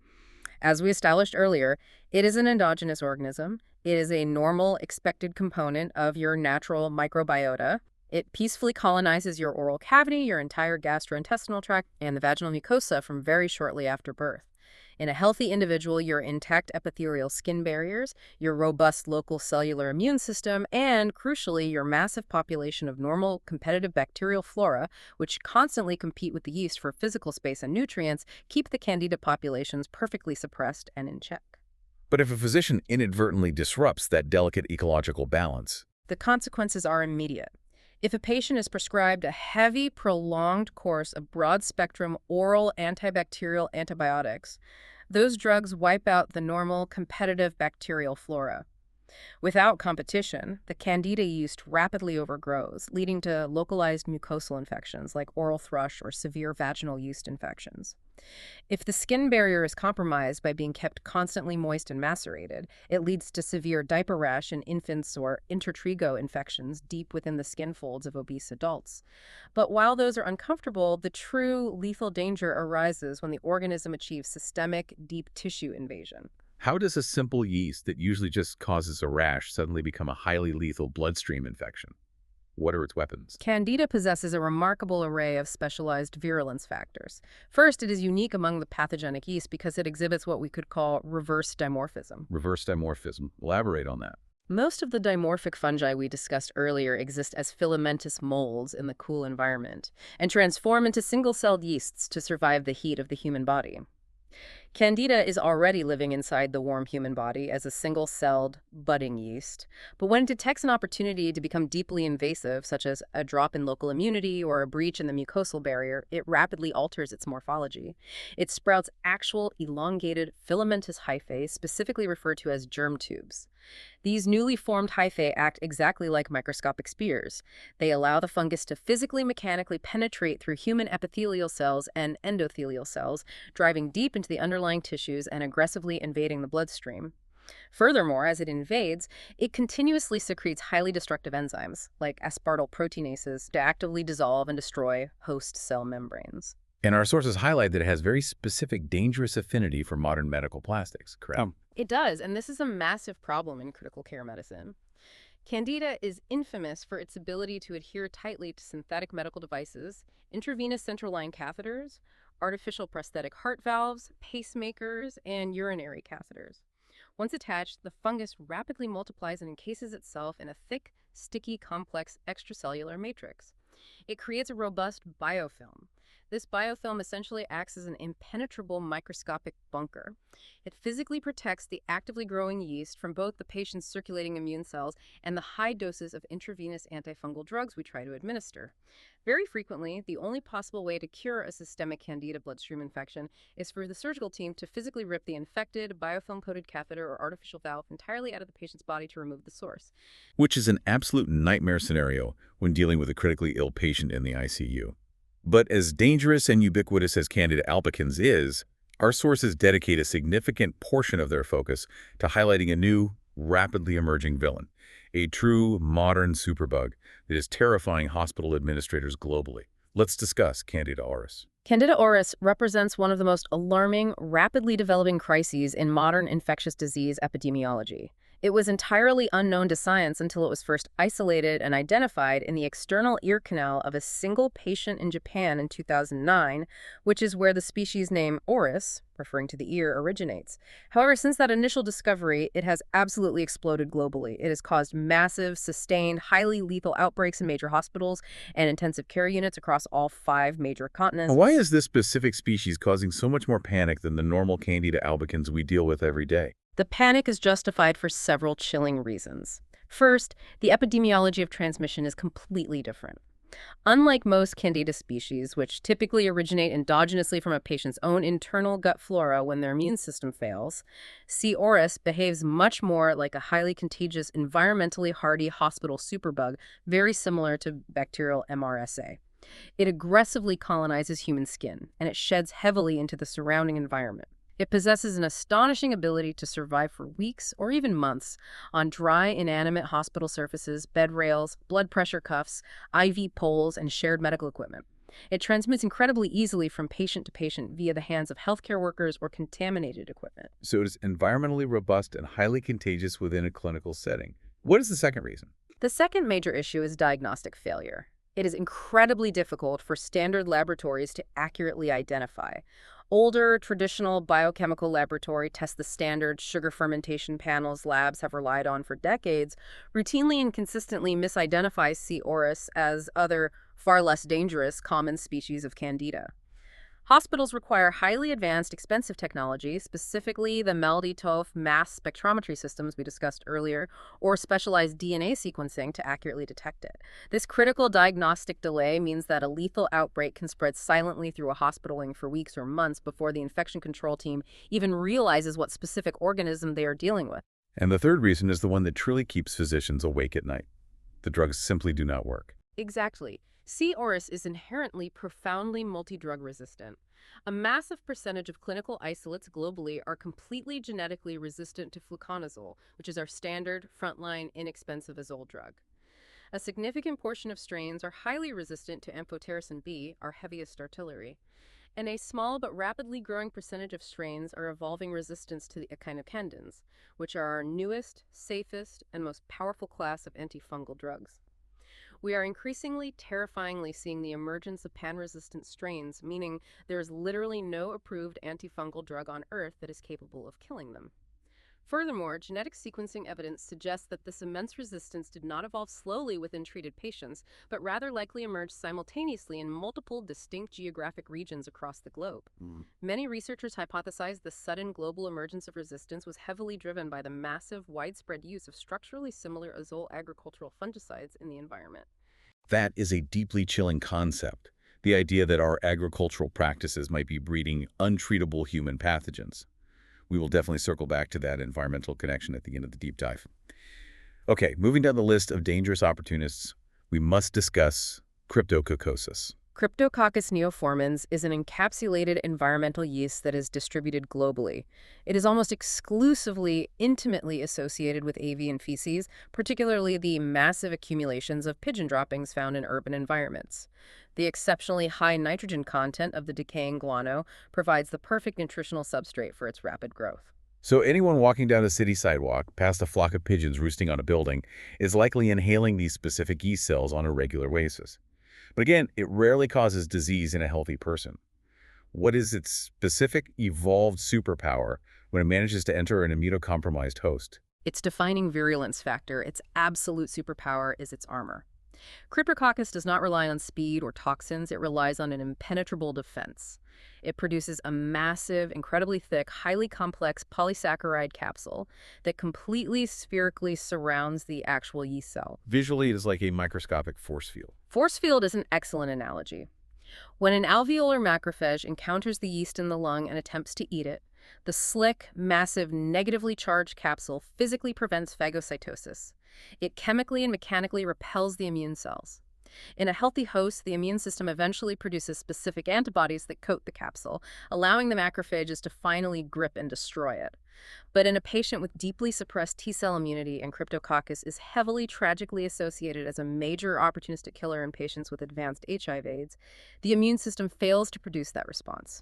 As we established earlier, it is an endogenous organism. It is a normal, expected component of your natural microbiota. It peacefully colonizes your oral cavity, your entire gastrointestinal tract, and the vaginal mucosa from very shortly after birth. In a healthy individual, your intact epithelial skin barriers, your robust local cellular immune system, and, crucially, your massive population of normal competitive bacterial flora, which constantly compete with the yeast for physical space and nutrients, keep the Candida populations perfectly suppressed and in check. But if a physician inadvertently disrupts that delicate ecological balance, The consequences are immediate. If a patient is prescribed a heavy, prolonged course of broad-spectrum oral antibacterial antibiotics, those drugs wipe out the normal competitive bacterial flora. Without competition, the Candida yeast rapidly overgrows, leading to localized mucosal infections like oral thrush or severe vaginal yeast infections. If the skin barrier is compromised by being kept constantly moist and macerated, it leads to severe diaper rash in infants or intertrigo infections deep within the skin folds of obese adults. But while those are uncomfortable, the true lethal danger arises when the organism achieves systemic, deep tissue invasion. how does a simple yeast that usually just causes a rash suddenly become a highly lethal bloodstream infection? What are its weapons? Candida possesses a remarkable array of specialized virulence factors. First, it is unique among the pathogenic yeast because it exhibits what we could call reverse dimorphism. Reverse dimorphism. Elaborate on that. Most of the dimorphic fungi we discussed earlier exist as filamentous molds in the cool environment and transform into single-celled yeasts to survive the heat of the human body. Candida is already living inside the warm human body as a single-celled, budding yeast, but when it detects an opportunity to become deeply invasive, such as a drop in local immunity or a breach in the mucosal barrier, it rapidly alters its morphology. It sprouts actual elongated filamentous hyphae, specifically referred to as germ tubes. These newly formed hyphae act exactly like microscopic spears. They allow the fungus to physically mechanically penetrate through human epithelial cells and endothelial cells, driving deep into the underlying tissues and aggressively invading the bloodstream. Furthermore, as it invades, it continuously secretes highly destructive enzymes, like aspartyl proteinases, to actively dissolve and destroy host cell membranes. And our sources highlight that it has very specific dangerous affinity for modern medical plastics, correct? It does, and this is a massive problem in critical care medicine. Candida is infamous for its ability to adhere tightly to synthetic medical devices, intravenous central line catheters, artificial prosthetic heart valves, pacemakers, and urinary catheters. Once attached, the fungus rapidly multiplies and encases itself in a thick, sticky, complex extracellular matrix. It creates a robust biofilm. This biofilm essentially acts as an impenetrable microscopic bunker. It physically protects the actively growing yeast from both the patient's circulating immune cells and the high doses of intravenous antifungal drugs we try to administer. Very frequently, the only possible way to cure a systemic Candida bloodstream infection is for the surgical team to physically rip the infected, biofilm-coated catheter or artificial valve entirely out of the patient's body to remove the source. Which is an absolute nightmare scenario when dealing with a critically ill patient in the ICU. But as dangerous and ubiquitous as Candida albicans is, our sources dedicate a significant portion of their focus to highlighting a new, rapidly emerging villain, a true modern superbug that is terrifying hospital administrators globally. Let's discuss Candida auris. Candida auris represents one of the most alarming, rapidly developing crises in modern infectious disease epidemiology. It was entirely unknown to science until it was first isolated and identified in the external ear canal of a single patient in Japan in 2009, which is where the species name auris, referring to the ear, originates. However, since that initial discovery, it has absolutely exploded globally. It has caused massive, sustained, highly lethal outbreaks in major hospitals and intensive care units across all 5 major continents. Why is this specific species causing so much more panic than the normal Candida albicans we deal with every day? The panic is justified for several chilling reasons. First, the epidemiology of transmission is completely different. Unlike most Candida species, which typically originate endogenously from a patient's own internal gut flora when their immune system fails, C. auris behaves much more like a highly contagious, environmentally hardy hospital superbug, very similar to bacterial MRSA. It aggressively colonizes human skin, and it sheds heavily into the surrounding environment. It possesses an astonishing ability to survive for weeks or even months on dry, inanimate hospital surfaces, bed rails, blood pressure cuffs, IV poles, and shared medical equipment. It transmits incredibly easily from patient to patient via the hands of healthcare workers or contaminated equipment. So it is environmentally robust and highly contagious within a clinical setting. What is the second reason? The second major issue is diagnostic failure. It is incredibly difficult for standard laboratories to accurately identify. Older, traditional biochemical laboratory tests the standard sugar fermentation panels labs have relied on for decades routinely and consistently misidentify C. auris as other, far less dangerous, common species of Candida. Hospitals require highly advanced, expensive technology, specifically the MELD-TOF mass spectrometry systems we discussed earlier, or specialized DNA sequencing to accurately detect it. This critical diagnostic delay means that a lethal outbreak can spread silently through a hospital wing for weeks or months before the infection control team even realizes what specific organism they are dealing with. And the third reason is the one that truly keeps physicians awake at night. The drugs simply do not work. Exactly. C. auris is inherently profoundly multi-drug resistant. A massive percentage of clinical isolates globally are completely genetically resistant to fluconazole, which is our standard, frontline, inexpensive azole drug. A significant portion of strains are highly resistant to amphotericin B, our heaviest artillery. And a small but rapidly growing percentage of strains are evolving resistance to the echinocandins, which are our newest, safest, and most powerful class of antifungal drugs. We are increasingly, terrifyingly seeing the emergence of pan-resistant strains, meaning there is literally no approved antifungal drug on Earth that is capable of killing them. Furthermore, genetic sequencing evidence suggests that this immense resistance did not evolve slowly within treated patients, but rather likely emerged simultaneously in multiple distinct geographic regions across the globe. Many researchers hypothesize the sudden global emergence of resistance was heavily driven by the massive, widespread use of structurally similar azole agricultural fungicides in the environment. That is a deeply chilling concept, the idea that our agricultural practices might be breeding untreatable human pathogens. We will definitely circle back to that environmental connection at the end of the deep dive. Okay, moving down the list of dangerous opportunists, we must discuss cryptococcosis. Cryptococcus neoformans is an encapsulated environmental yeast that is distributed globally. It is almost exclusively intimately associated with avian feces, particularly the massive accumulations of pigeon droppings found in urban environments. The exceptionally high nitrogen content of the decaying guano provides the perfect nutritional substrate for its rapid growth. So anyone walking down a city sidewalk past a flock of pigeons roosting on a building is likely inhaling these specific yeast cells on a regular basis. But again, it rarely causes disease in a healthy person. What is its specific evolved superpower when it manages to enter an immunocompromised host? Its defining virulence factor, its absolute superpower, is its armor. Cryptococcus does not rely on speed or toxins, it relies on an impenetrable defense. It produces a massive, incredibly thick, highly complex polysaccharide capsule that completely spherically surrounds the actual yeast cell. Visually, it is like a microscopic force field. Force field is an excellent analogy. When an alveolar macrophage encounters the yeast in the lung and attempts to eat it, the slick, massive, negatively charged capsule physically prevents phagocytosis. It chemically and mechanically repels the immune cells. In a healthy host, the immune system eventually produces specific antibodies that coat the capsule, allowing the macrophages to finally grip and destroy it. But in a patient with deeply suppressed T-cell immunity, and Cryptococcus is heavily tragically associated as a major opportunistic killer in patients with advanced HIV/AIDS, the immune system fails to produce that response.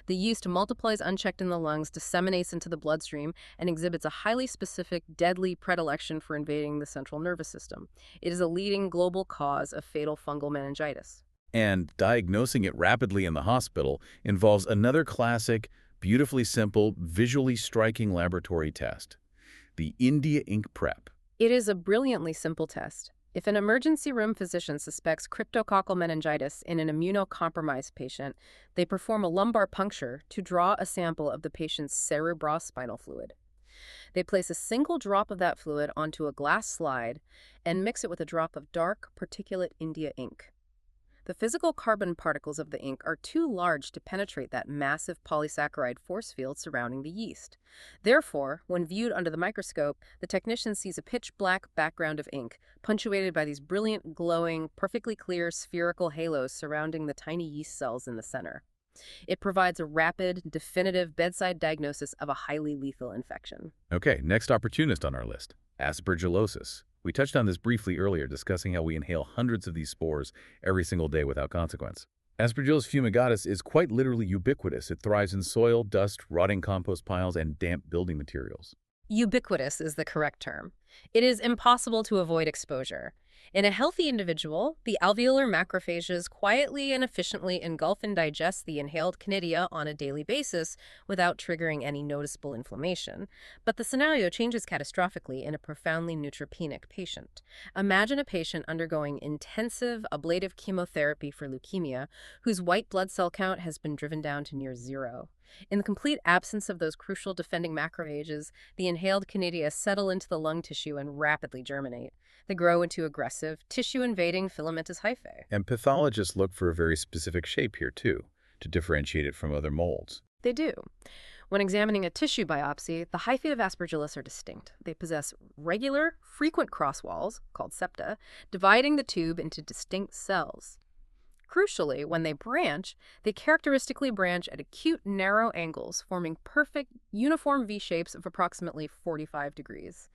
The yeast multiplies unchecked in the lungs, disseminates into the bloodstream, and exhibits a highly specific, deadly predilection for invading the central nervous system. It is a leading global cause of fatal fungal meningitis. And diagnosing it rapidly in the hospital involves another classic, beautifully simple, visually striking laboratory test, the India Ink Prep. It is a brilliantly simple test. If an emergency room physician suspects cryptococcal meningitis in an immunocompromised patient, they perform a lumbar puncture to draw a sample of the patient's cerebrospinal fluid. They place a single drop of that fluid onto a glass slide and mix it with a drop of dark, particulate India ink. The physical carbon particles of the ink are too large to penetrate that massive polysaccharide force field surrounding the yeast. Therefore, when viewed under the microscope, the technician sees a pitch-black background of ink, punctuated by these brilliant, glowing, perfectly clear spherical halos surrounding the tiny yeast cells in the center. It provides a rapid, definitive bedside diagnosis of a highly lethal infection. Okay, next opportunist on our list, aspergillosis. We touched on this briefly earlier, discussing how we inhale hundreds of these spores every single day without consequence. Aspergillus fumigatus is quite literally ubiquitous. It thrives in soil, dust, rotting compost piles, and damp building materials. Ubiquitous is the correct term. It is impossible to avoid exposure. In a healthy individual, the alveolar macrophages quietly and efficiently engulf and digest the inhaled canidia on a daily basis without triggering any noticeable inflammation. But the scenario changes catastrophically in a profoundly neutropenic patient. Imagine a patient undergoing intensive ablative chemotherapy for leukemia, whose white blood cell count has been driven down to near zero. In the complete absence of those crucial defending macrophages, the inhaled canidia settle into the lung tissue and rapidly germinate. They grow into aggressive, tissue-invading filamentous hyphae. And pathologists look for a very specific shape here, too, to differentiate it from other molds. They do. When examining a tissue biopsy, the hyphae of Aspergillus are distinct. They possess regular, frequent cross walls, called septa, dividing the tube into distinct cells. Crucially, when they branch, they characteristically branch at acute, narrow angles, forming perfect, uniform V-shapes of approximately 45 degrees.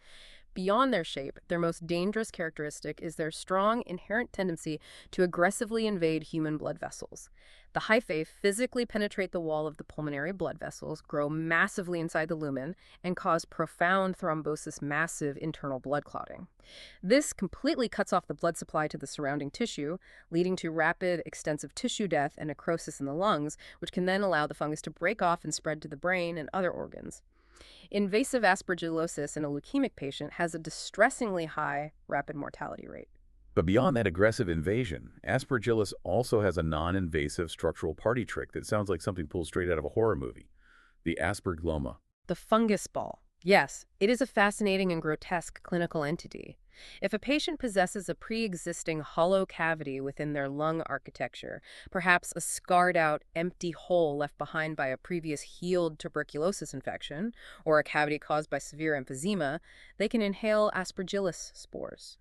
Beyond their shape, their most dangerous characteristic is their strong, inherent tendency to aggressively invade human blood vessels. The hyphae physically penetrate the wall of the pulmonary blood vessels, grow massively inside the lumen, and cause profound thrombosis, massive internal blood clotting. This completely cuts off the blood supply to the surrounding tissue, leading to rapid, extensive tissue death and necrosis in the lungs, which can then allow the fungus to break off and spread to the brain and other organs. Invasive aspergillosis in a leukemic patient has a distressingly high rapid mortality rate. But beyond that aggressive invasion, Aspergillus also has a non-invasive structural party trick that sounds like something pulled straight out of a horror movie: the aspergloma. The fungus ball. Yes, it is a fascinating and grotesque clinical entity. If a patient possesses a pre-existing hollow cavity within their lung architecture, perhaps a scarred-out, empty hole left behind by a previous healed tuberculosis infection, or a cavity caused by severe emphysema, they can inhale Aspergillus spores.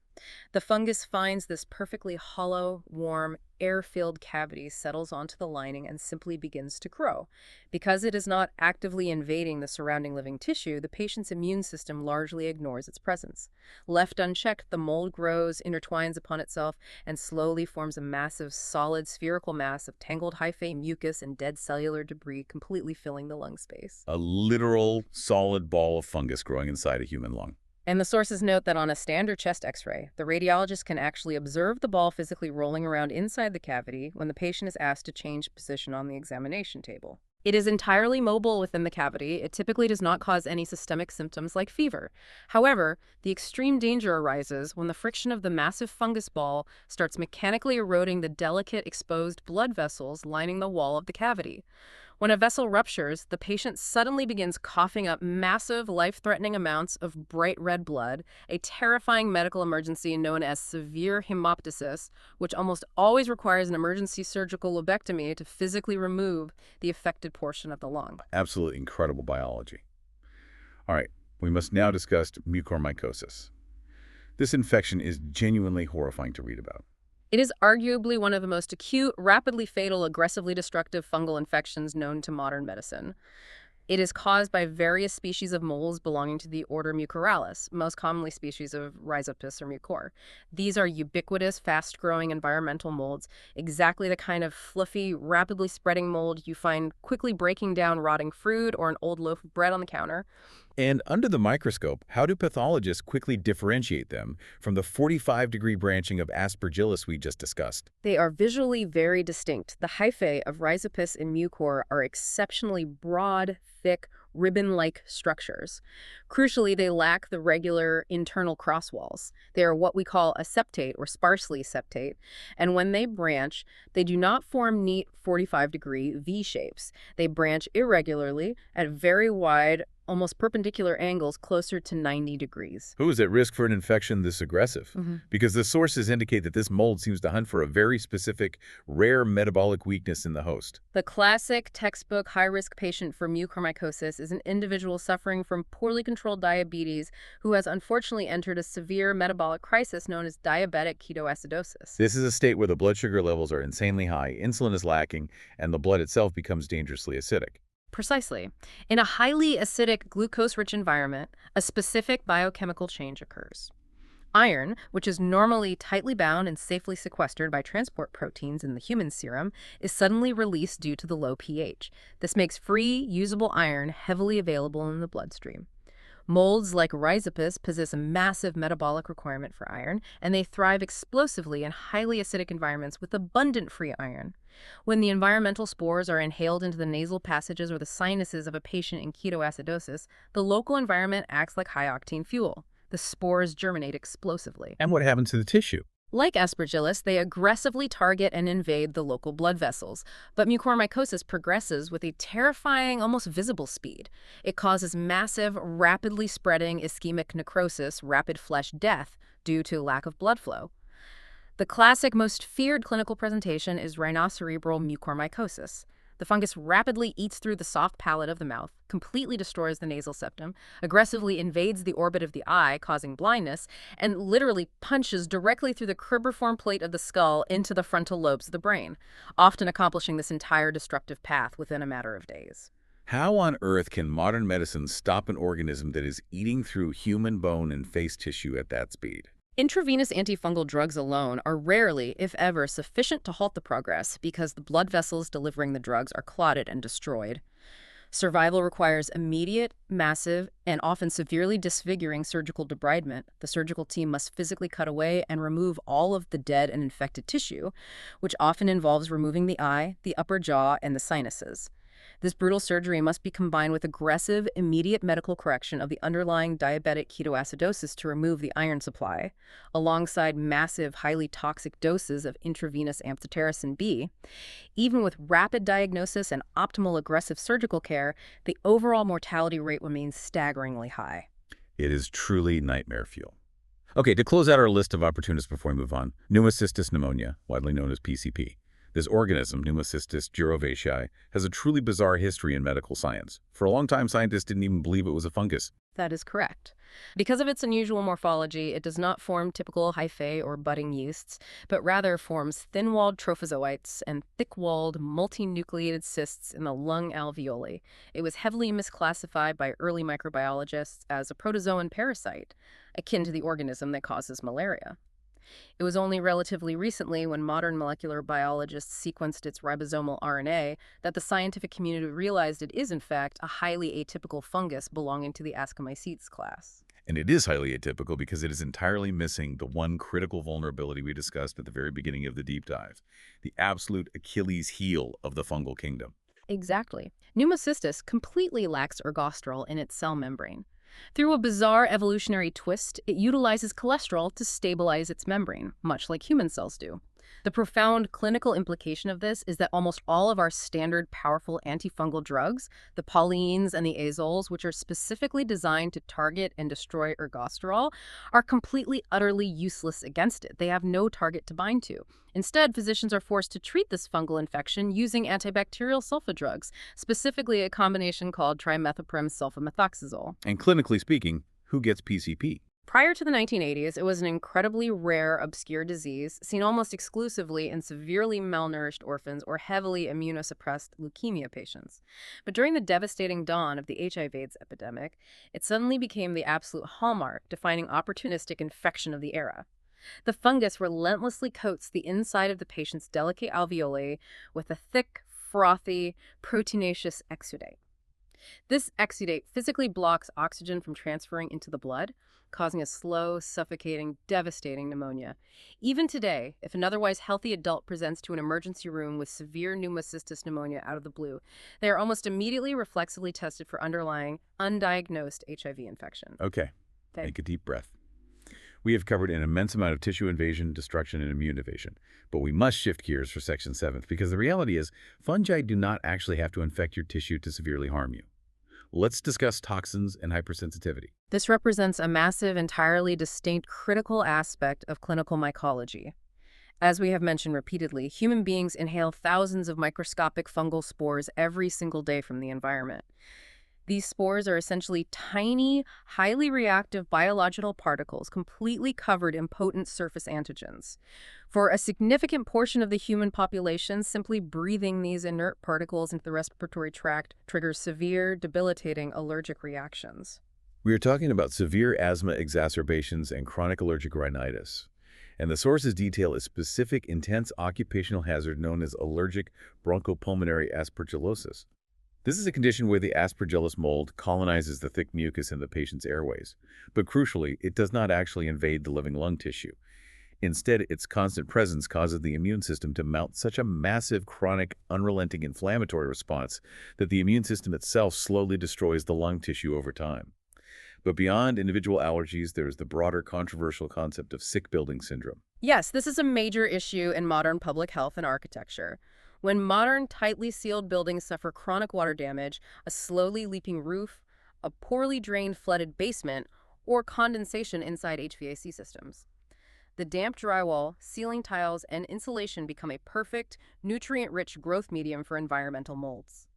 The fungus finds this perfectly hollow, warm, air-filled cavity, settles onto the lining, and simply begins to grow. Because it is not actively invading the surrounding living tissue, the patient's immune system largely ignores its presence. Left unchecked, the mold grows, intertwines upon itself, and slowly forms a massive, solid, spherical mass of tangled hyphae, mucus, and dead cellular debris, completely filling the lung space. A literal, solid ball of fungus growing inside a human lung. And the sources note that on a standard chest x-ray, the radiologist can actually observe the ball physically rolling around inside the cavity when the patient is asked to change position on the examination table. It is entirely mobile within the cavity. It typically does not cause any systemic symptoms like fever. However, the extreme danger arises when the friction of the massive fungus ball starts mechanically eroding the delicate exposed blood vessels lining the wall of the cavity. When a vessel ruptures, the patient suddenly begins coughing up massive, life-threatening amounts of bright red blood, a terrifying medical emergency known as severe hemoptysis, which almost always requires an emergency surgical lobectomy to physically remove the affected portion of the lung. Absolutely incredible biology. All right, we must now discuss mucormycosis. This infection is genuinely horrifying to read about. It is arguably one of the most acute, rapidly fatal, aggressively destructive fungal infections known to modern medicine. It is caused by various species of molds belonging to the order Mucoralis, most commonly species of Rhizopus or Mucor. These are ubiquitous, fast-growing environmental molds, exactly the kind of fluffy, rapidly spreading mold you find quickly breaking down rotting fruit or an old loaf of bread on the counter. And under the microscope, how do pathologists quickly differentiate them from the 45-degree branching of Aspergillus we just discussed? They are visually very distinct. The hyphae of Rhizopus and Mucor are exceptionally broad, thick, ribbon-like structures. Crucially, they lack the regular internal cross walls. They are what we call a septate or sparsely septate, and when they branch, they do not form neat 45-degree V-shapes. They branch irregularly at very wide, almost perpendicular angles closer to 90 degrees. Who is at risk for an infection this aggressive? Because the sources indicate that this mold seems to hunt for a very specific, rare metabolic weakness in the host. The classic textbook high-risk patient for mucormycosis is an individual suffering from poorly controlled diabetes who has unfortunately entered a severe metabolic crisis known as diabetic ketoacidosis. This is a state where the blood sugar levels are insanely high, insulin is lacking, and the blood itself becomes dangerously acidic. Precisely. In a highly acidic, glucose-rich environment, a specific biochemical change occurs. Iron, which is normally tightly bound and safely sequestered by transport proteins in the human serum, is suddenly released due to the low pH. This makes free, usable iron heavily available in the bloodstream. Molds like Rhizopus possess a massive metabolic requirement for iron, and they thrive explosively in highly acidic environments with abundant free iron. When the environmental spores are inhaled into the nasal passages or the sinuses of a patient in ketoacidosis, the local environment acts like high-octane fuel. The spores germinate explosively. And what happens to the tissue? Like Aspergillus, they aggressively target and invade the local blood vessels, but mucormycosis progresses with a terrifying, almost visible speed. It causes massive, rapidly spreading ischemic necrosis, rapid flesh death, due to lack of blood flow. The classic, most feared clinical presentation is rhinocerebral mucormycosis. The fungus rapidly eats through the soft palate of the mouth, completely destroys the nasal septum, aggressively invades the orbit of the eye, causing blindness, and literally punches directly through the cribriform plate of the skull into the frontal lobes of the brain, often accomplishing this entire destructive path within a matter of days. How on earth can modern medicine stop an organism that is eating through human bone and face tissue at that speed? Intravenous antifungal drugs alone are rarely, if ever, sufficient to halt the progress because the blood vessels delivering the drugs are clotted and destroyed. Survival requires immediate, massive, and often severely disfiguring surgical debridement. The surgical team must physically cut away and remove all of the dead and infected tissue, which often involves removing the eye, the upper jaw, and the sinuses. This brutal surgery must be combined with aggressive, immediate medical correction of the underlying diabetic ketoacidosis to remove the iron supply, alongside massive, highly toxic doses of intravenous amphotericin B. Even with rapid diagnosis and optimal aggressive surgical care, the overall mortality rate remains staggeringly high. It is truly nightmare fuel. Okay, to close out our list of opportunists before we move on, pneumocystis pneumonia, widely known as PCP. This organism, Pneumocystis jirovecii, has a truly bizarre history in medical science. For a long time, scientists didn't even believe it was a fungus. That is correct. Because of its unusual morphology, it does not form typical hyphae or budding yeasts, but rather forms thin-walled trophozoites and thick-walled, multinucleated cysts in the lung alveoli. It was heavily misclassified by early microbiologists as a protozoan parasite, akin to the organism that causes malaria. It was only relatively recently, when modern molecular biologists sequenced its ribosomal RNA, that the scientific community realized it is, in fact, a highly atypical fungus belonging to the Ascomycetes class. And it is highly atypical because it is entirely missing the one critical vulnerability we discussed at the very beginning of the deep dive, the absolute Achilles heel of the fungal kingdom. Exactly. Pneumocystis completely lacks ergosterol in its cell membrane. Through a bizarre evolutionary twist, it utilizes cholesterol to stabilize its membrane, much like human cells do. The profound clinical implication of this is that almost all of our standard powerful antifungal drugs, the polyenes and the azoles, which are specifically designed to target and destroy ergosterol, are completely, utterly useless against it. They have no target to bind to. Instead, physicians are forced to treat this fungal infection using antibacterial sulfa drugs, specifically a combination called trimethoprim sulfamethoxazole. And clinically speaking, who gets PCP? Prior to the 1980s, it was an incredibly rare, obscure disease seen almost exclusively in severely malnourished orphans or heavily immunosuppressed leukemia patients. But during the devastating dawn of the HIV/AIDS epidemic, it suddenly became the absolute hallmark, defining opportunistic infection of the era. The fungus relentlessly coats the inside of the patient's delicate alveoli with a thick, frothy, proteinaceous exudate. This exudate physically blocks oxygen from transferring into the blood, causing a slow, suffocating, devastating pneumonia. Even today, if an otherwise healthy adult presents to an emergency room with severe pneumocystis pneumonia out of the blue, they are almost immediately reflexively tested for underlying, undiagnosed HIV infection. Okay, take a deep breath. We have covered an immense amount of tissue invasion, destruction, and immune evasion. But we must shift gears for Section 7, because the reality is fungi do not actually have to infect your tissue to severely harm you. let's discuss toxins and hypersensitivity. This represents a massive, entirely distinct, critical aspect of clinical mycology. As we have mentioned repeatedly, human beings inhale thousands of microscopic fungal spores every single day from the environment. These spores are essentially tiny, highly reactive biological particles completely covered in potent surface antigens. For a significant portion of the human population, simply breathing these inert particles into the respiratory tract triggers severe, debilitating allergic reactions. We are talking about severe asthma exacerbations and chronic allergic rhinitis. And the sources detail a specific intense occupational hazard known as allergic bronchopulmonary aspergillosis. This is a condition where the Aspergillus mold colonizes the thick mucus in the patient's airways. But crucially, it does not actually invade the living lung tissue. Instead, its constant presence causes the immune system to mount such a massive, chronic, unrelenting inflammatory response that the immune system itself slowly destroys the lung tissue over time. But beyond individual allergies, there is the broader controversial concept of sick-building syndrome. Yes, this is a major issue in modern public health and architecture. When modern, tightly sealed buildings suffer chronic water damage, a slowly leaking roof, a poorly drained flooded basement, or condensation inside HVAC systems. The damp drywall, ceiling tiles, and insulation become a perfect, nutrient-rich growth medium for environmental molds.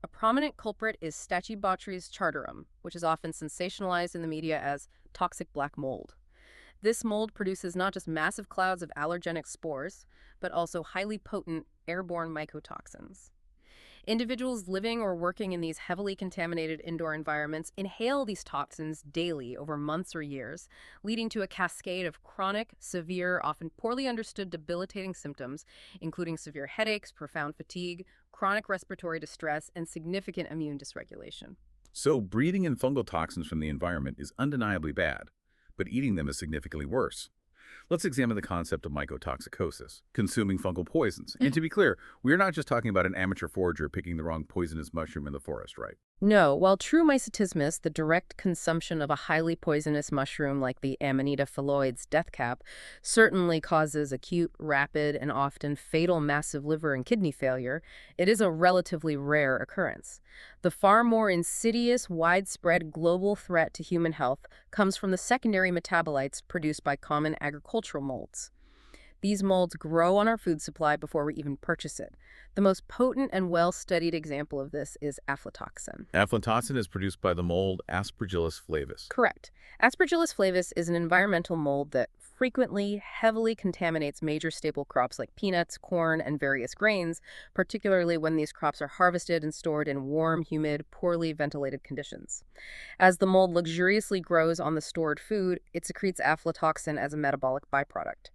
A prominent culprit is Stachybotrys chartarum, which is often sensationalized in the media as toxic black mold. This mold produces not just massive clouds of allergenic spores, but also highly potent airborne mycotoxins. Individuals living or working in these heavily contaminated indoor environments inhale these toxins daily over months or years, leading to a cascade of chronic, severe, often poorly understood debilitating symptoms, including severe headaches, profound fatigue, chronic respiratory distress, and significant immune dysregulation. So breathing in fungal toxins from the environment is undeniably bad, but eating them is significantly worse. Let's examine the concept of mycotoxicosis, consuming fungal poisons. And to be clear, we're not just talking about an amateur forager picking the wrong poisonous mushroom in the forest, right? No, while true mycetismus, the direct consumption of a highly poisonous mushroom like the Amanita phalloides death cap, certainly causes acute, rapid, and often fatal massive liver and kidney failure, it is a relatively rare occurrence. The far more insidious, widespread global threat to human health comes from the secondary metabolites produced by common agricultural molds. These molds grow on our food supply before we even purchase it. The most potent and well-studied example of this is aflatoxin. Aflatoxin is produced by the mold Aspergillus flavus. Correct. Aspergillus flavus is an environmental mold that frequently, heavily contaminates major staple crops like peanuts, corn, and various grains, particularly when these crops are harvested and stored in warm, humid, poorly ventilated conditions. As the mold luxuriously grows on the stored food, it secretes aflatoxin as a metabolic byproduct.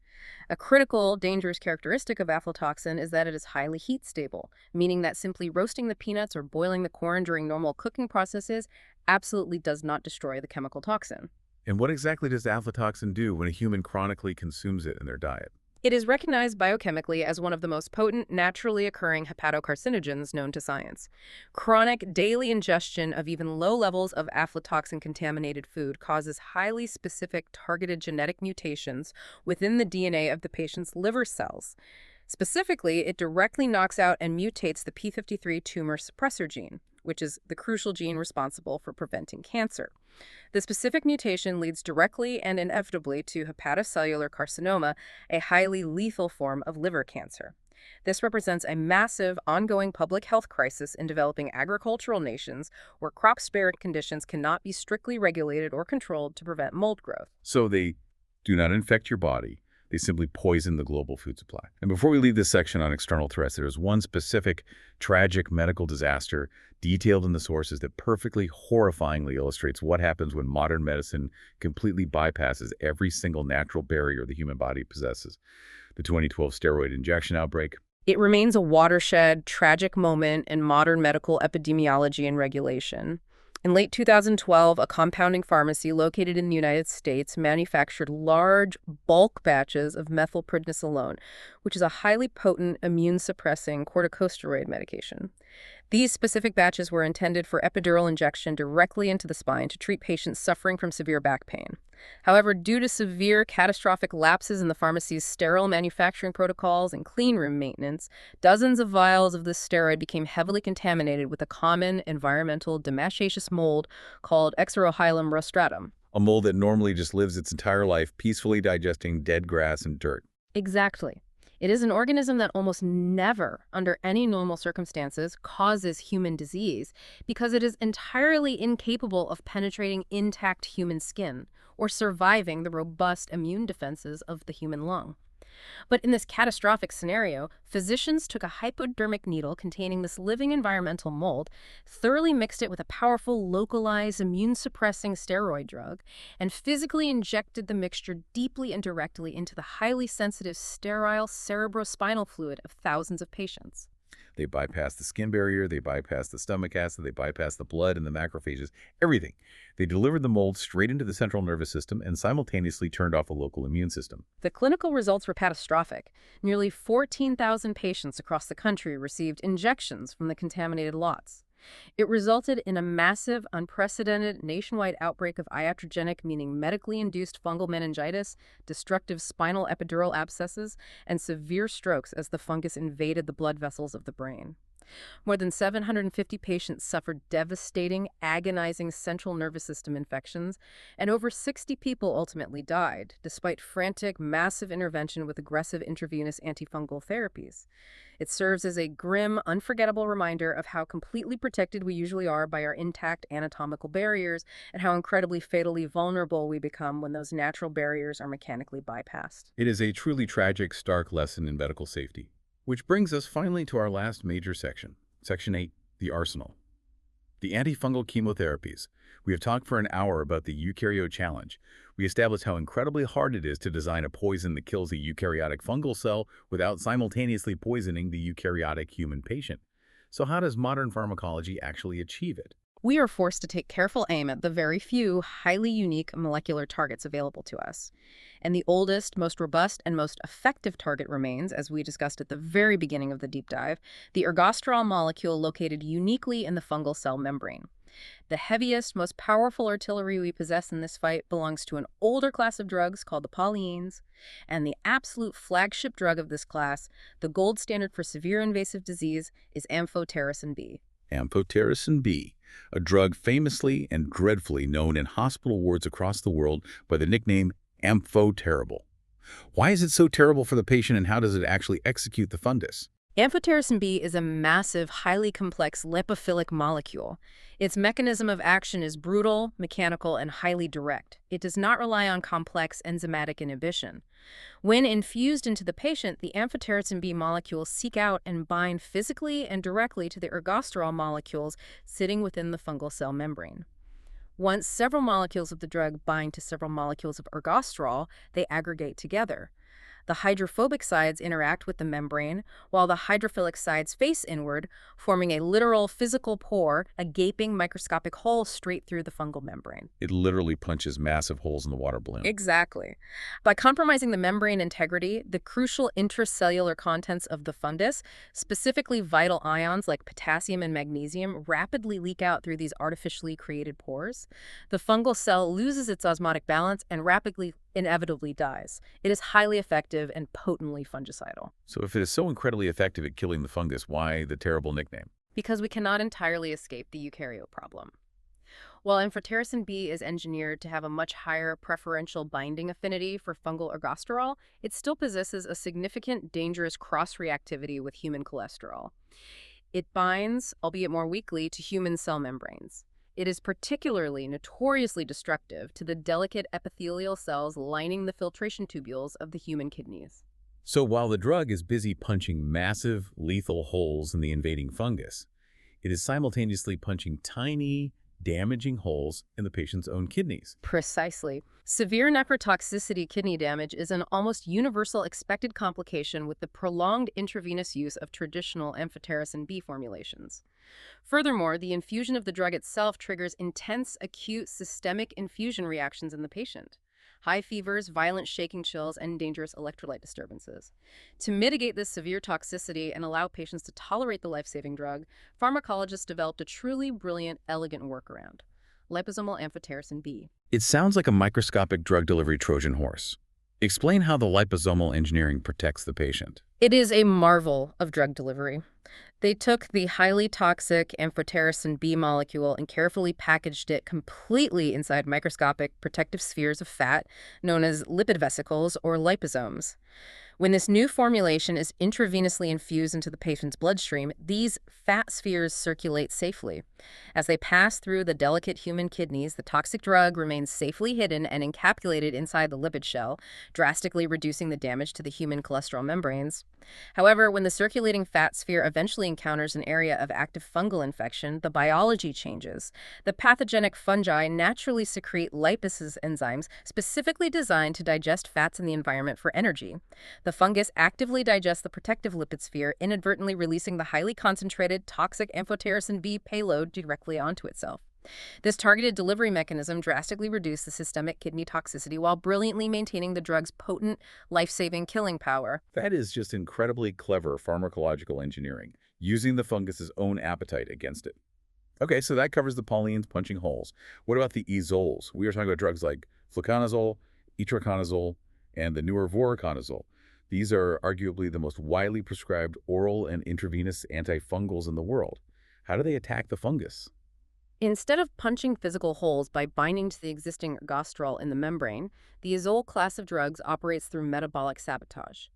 A critical, dangerous characteristic of aflatoxin is that it is highly heat stable, meaning that simply roasting the peanuts or boiling the corn during normal cooking processes absolutely does not destroy the chemical toxin. And what exactly does aflatoxin do when a human chronically consumes it in their diet? It is recognized biochemically as one of the most potent, naturally occurring hepatocarcinogens known to science. Chronic daily ingestion of even low levels of aflatoxin-contaminated food causes highly specific targeted genetic mutations within the DNA of the patient's liver cells. Specifically, it directly knocks out and mutates the p53 tumor suppressor gene, which is the crucial gene responsible for preventing cancer. The specific mutation leads directly and inevitably to hepatocellular carcinoma, a highly lethal form of liver cancer. This represents a massive, ongoing public health crisis in developing agricultural nations where crop-sparing conditions cannot be strictly regulated or controlled to prevent mold growth. So they do not infect your body. They simply poison the global food supply. And before we leave this section on external threats, there is one specific, tragic medical disaster detailed in the sources that perfectly, horrifyingly illustrates what happens when modern medicine completely bypasses every single natural barrier the human body possesses. The 2012 steroid injection outbreak. It remains a watershed, tragic moment in modern medical epidemiology and regulation. In late 2012, a compounding pharmacy located in the United States manufactured large, bulk batches of methylprednisolone, which is a highly potent immune-suppressing corticosteroid medication. These specific batches were intended for epidural injection directly into the spine to treat patients suffering from severe back pain. However, due to severe catastrophic lapses in the pharmacy's sterile manufacturing protocols and cleanroom maintenance, dozens of vials of this steroid became heavily contaminated with a common environmental dematiaceous mold called Exerohilum rostratum. A mold that normally just lives its entire life peacefully digesting dead grass and dirt. Exactly. It is an organism that almost never, under any normal circumstances, causes human disease because it is entirely incapable of penetrating intact human skin or surviving the robust immune defenses of the human lung. But in this catastrophic scenario, physicians took a hypodermic needle containing this living environmental mold, thoroughly mixed it with a powerful localized immune-suppressing steroid drug, and physically injected the mixture deeply and directly into the highly sensitive sterile cerebrospinal fluid of thousands of patients. They bypass the skin barrier, they bypass the stomach acid, they bypass the blood and the macrophages, everything. They delivered the mold straight into the central nervous system and simultaneously turned off the local immune system. The clinical results were catastrophic. Nearly 14,000 patients across the country received injections from the contaminated lots. It resulted in a massive, unprecedented nationwide outbreak of iatrogenic, meaning medically induced fungal meningitis, destructive spinal epidural abscesses, and severe strokes as the fungus invaded the blood vessels of the brain. More than 750 patients suffered devastating, agonizing central nervous system infections, and over 60 people ultimately died, despite frantic, massive intervention with aggressive intravenous antifungal therapies. It serves as a grim, unforgettable reminder of how completely protected we usually are by our intact anatomical barriers and how incredibly fatally vulnerable we become when those natural barriers are mechanically bypassed. It is a truly tragic, stark lesson in medical safety. Which brings us finally to our last major section, Section 8, the arsenal. The antifungal chemotherapies. We have talked for an hour about the eukaryote challenge. We established how incredibly hard it is to design a poison that kills a eukaryotic fungal cell without simultaneously poisoning the eukaryotic human patient. So how does modern pharmacology actually achieve it? We are forced to take careful aim at the very few highly unique molecular targets available to us. And the oldest, most robust, and most effective target remains, as we discussed at the very beginning of the deep dive, the ergosterol molecule located uniquely in the fungal cell membrane. The heaviest, most powerful artillery we possess in this fight belongs to an older class of drugs called the polyenes, and the absolute flagship drug of this class, the gold standard for severe invasive disease, is amphotericin B. Amphotericin B, a drug famously and dreadfully known in hospital wards across the world by the nickname amphoterrible. Why is it so terrible for the patient, and how does it actually execute the fundus? Amphotericin B is a massive, highly complex lipophilic molecule. Its mechanism of action is brutal, mechanical, and highly direct. It does not rely on complex enzymatic inhibition. When infused into the patient, the amphotericin B molecules seek out and bind physically and directly to the ergosterol molecules sitting within the fungal cell membrane. Once several molecules of the drug bind to several molecules of ergosterol, they aggregate together. The hydrophobic sides interact with the membrane, while the hydrophilic sides face inward, forming a literal physical pore, a gaping microscopic hole straight through the fungal membrane. It literally punches massive holes in the water balloon. Exactly. By compromising the membrane integrity, the crucial intracellular contents of the fundus, specifically vital ions like potassium and magnesium, rapidly leak out through these artificially created pores. The fungal cell loses its osmotic balance and rapidly, inevitably dies. It is highly effective and potently fungicidal. So if it is so incredibly effective at killing the fungus, why the terrible nickname? Because we cannot entirely escape the eukaryote problem. While amphotericin B is engineered to have a much higher preferential binding affinity for fungal ergosterol, it still possesses a significant dangerous cross-reactivity with human cholesterol. It binds, albeit more weakly, to human cell membranes. It is particularly notoriously destructive to the delicate epithelial cells lining the filtration tubules of the human kidneys. So while the drug is busy punching massive, lethal holes in the invading fungus, it is simultaneously punching tiny, damaging holes in the patient's own kidneys. Precisely. Severe nephrotoxicity kidney damage is an almost universal expected complication with the prolonged intravenous use of traditional amphotericin B formulations. Furthermore, the infusion of the drug itself triggers intense, acute, systemic infusion reactions in the patient. High fevers, violent shaking chills, and dangerous electrolyte disturbances. To mitigate this severe toxicity and allow patients to tolerate the life-saving drug, pharmacologists developed a truly brilliant, elegant workaround. liposomal amphotericin B. It sounds like a microscopic drug delivery Trojan horse. Explain how the liposomal engineering protects the patient. It is a marvel of drug delivery. They took the highly toxic amphotericin B molecule and carefully packaged it completely inside microscopic protective spheres of fat known as lipid vesicles or liposomes. When this new formulation is intravenously infused into the patient's bloodstream, these fat spheres circulate safely. As they pass through the delicate human kidneys, the toxic drug remains safely hidden and encapsulated inside the lipid shell, drastically reducing the damage to the human cholesterol membranes. However, when the circulating fat sphere eventually encounters an area of active fungal infection, the biology changes. The pathogenic fungi naturally secrete lipase enzymes specifically designed to digest fats in the environment for energy. The fungus actively digests the protective lipid sphere, inadvertently releasing the highly concentrated toxic amphotericin B payload directly onto itself. This targeted delivery mechanism drastically reduced the systemic kidney toxicity while brilliantly maintaining the drug's potent, life-saving killing power. That is just incredibly clever pharmacological engineering, using the fungus's own appetite against it. Okay, so that covers the polyens punching holes. What about the azoles? We were talking about drugs like fluconazole, itraconazole, and the newer voriconazole. These are arguably the most widely prescribed oral and intravenous antifungals in the world. How do they attack the fungus? Instead of punching physical holes by binding to the existing ergosterol in the membrane, the azole class of drugs operates through metabolic sabotage.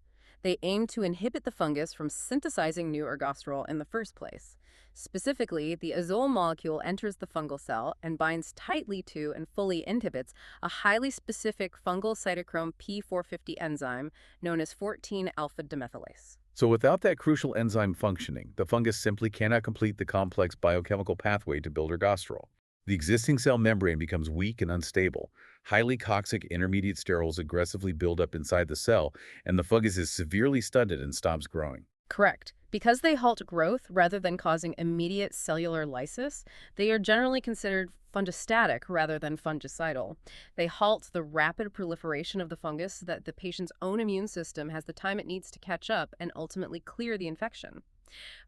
They aim to inhibit the fungus from synthesizing new ergosterol in the first place. Specifically, the azole molecule enters the fungal cell and binds tightly to and fully inhibits a highly specific fungal cytochrome P450 enzyme known as 14-alpha-demethylase. So without that crucial enzyme functioning, the fungus simply cannot complete the complex biochemical pathway to build ergosterol. The existing cell membrane becomes weak and unstable. Highly toxic intermediate sterols aggressively build up inside the cell, and the fungus is severely stunted and stops growing. Correct. Because they halt growth rather than causing immediate cellular lysis, they are generally considered fungistatic rather than fungicidal. They halt the rapid proliferation of the fungus so that the patient's own immune system has the time it needs to catch up and ultimately clear the infection.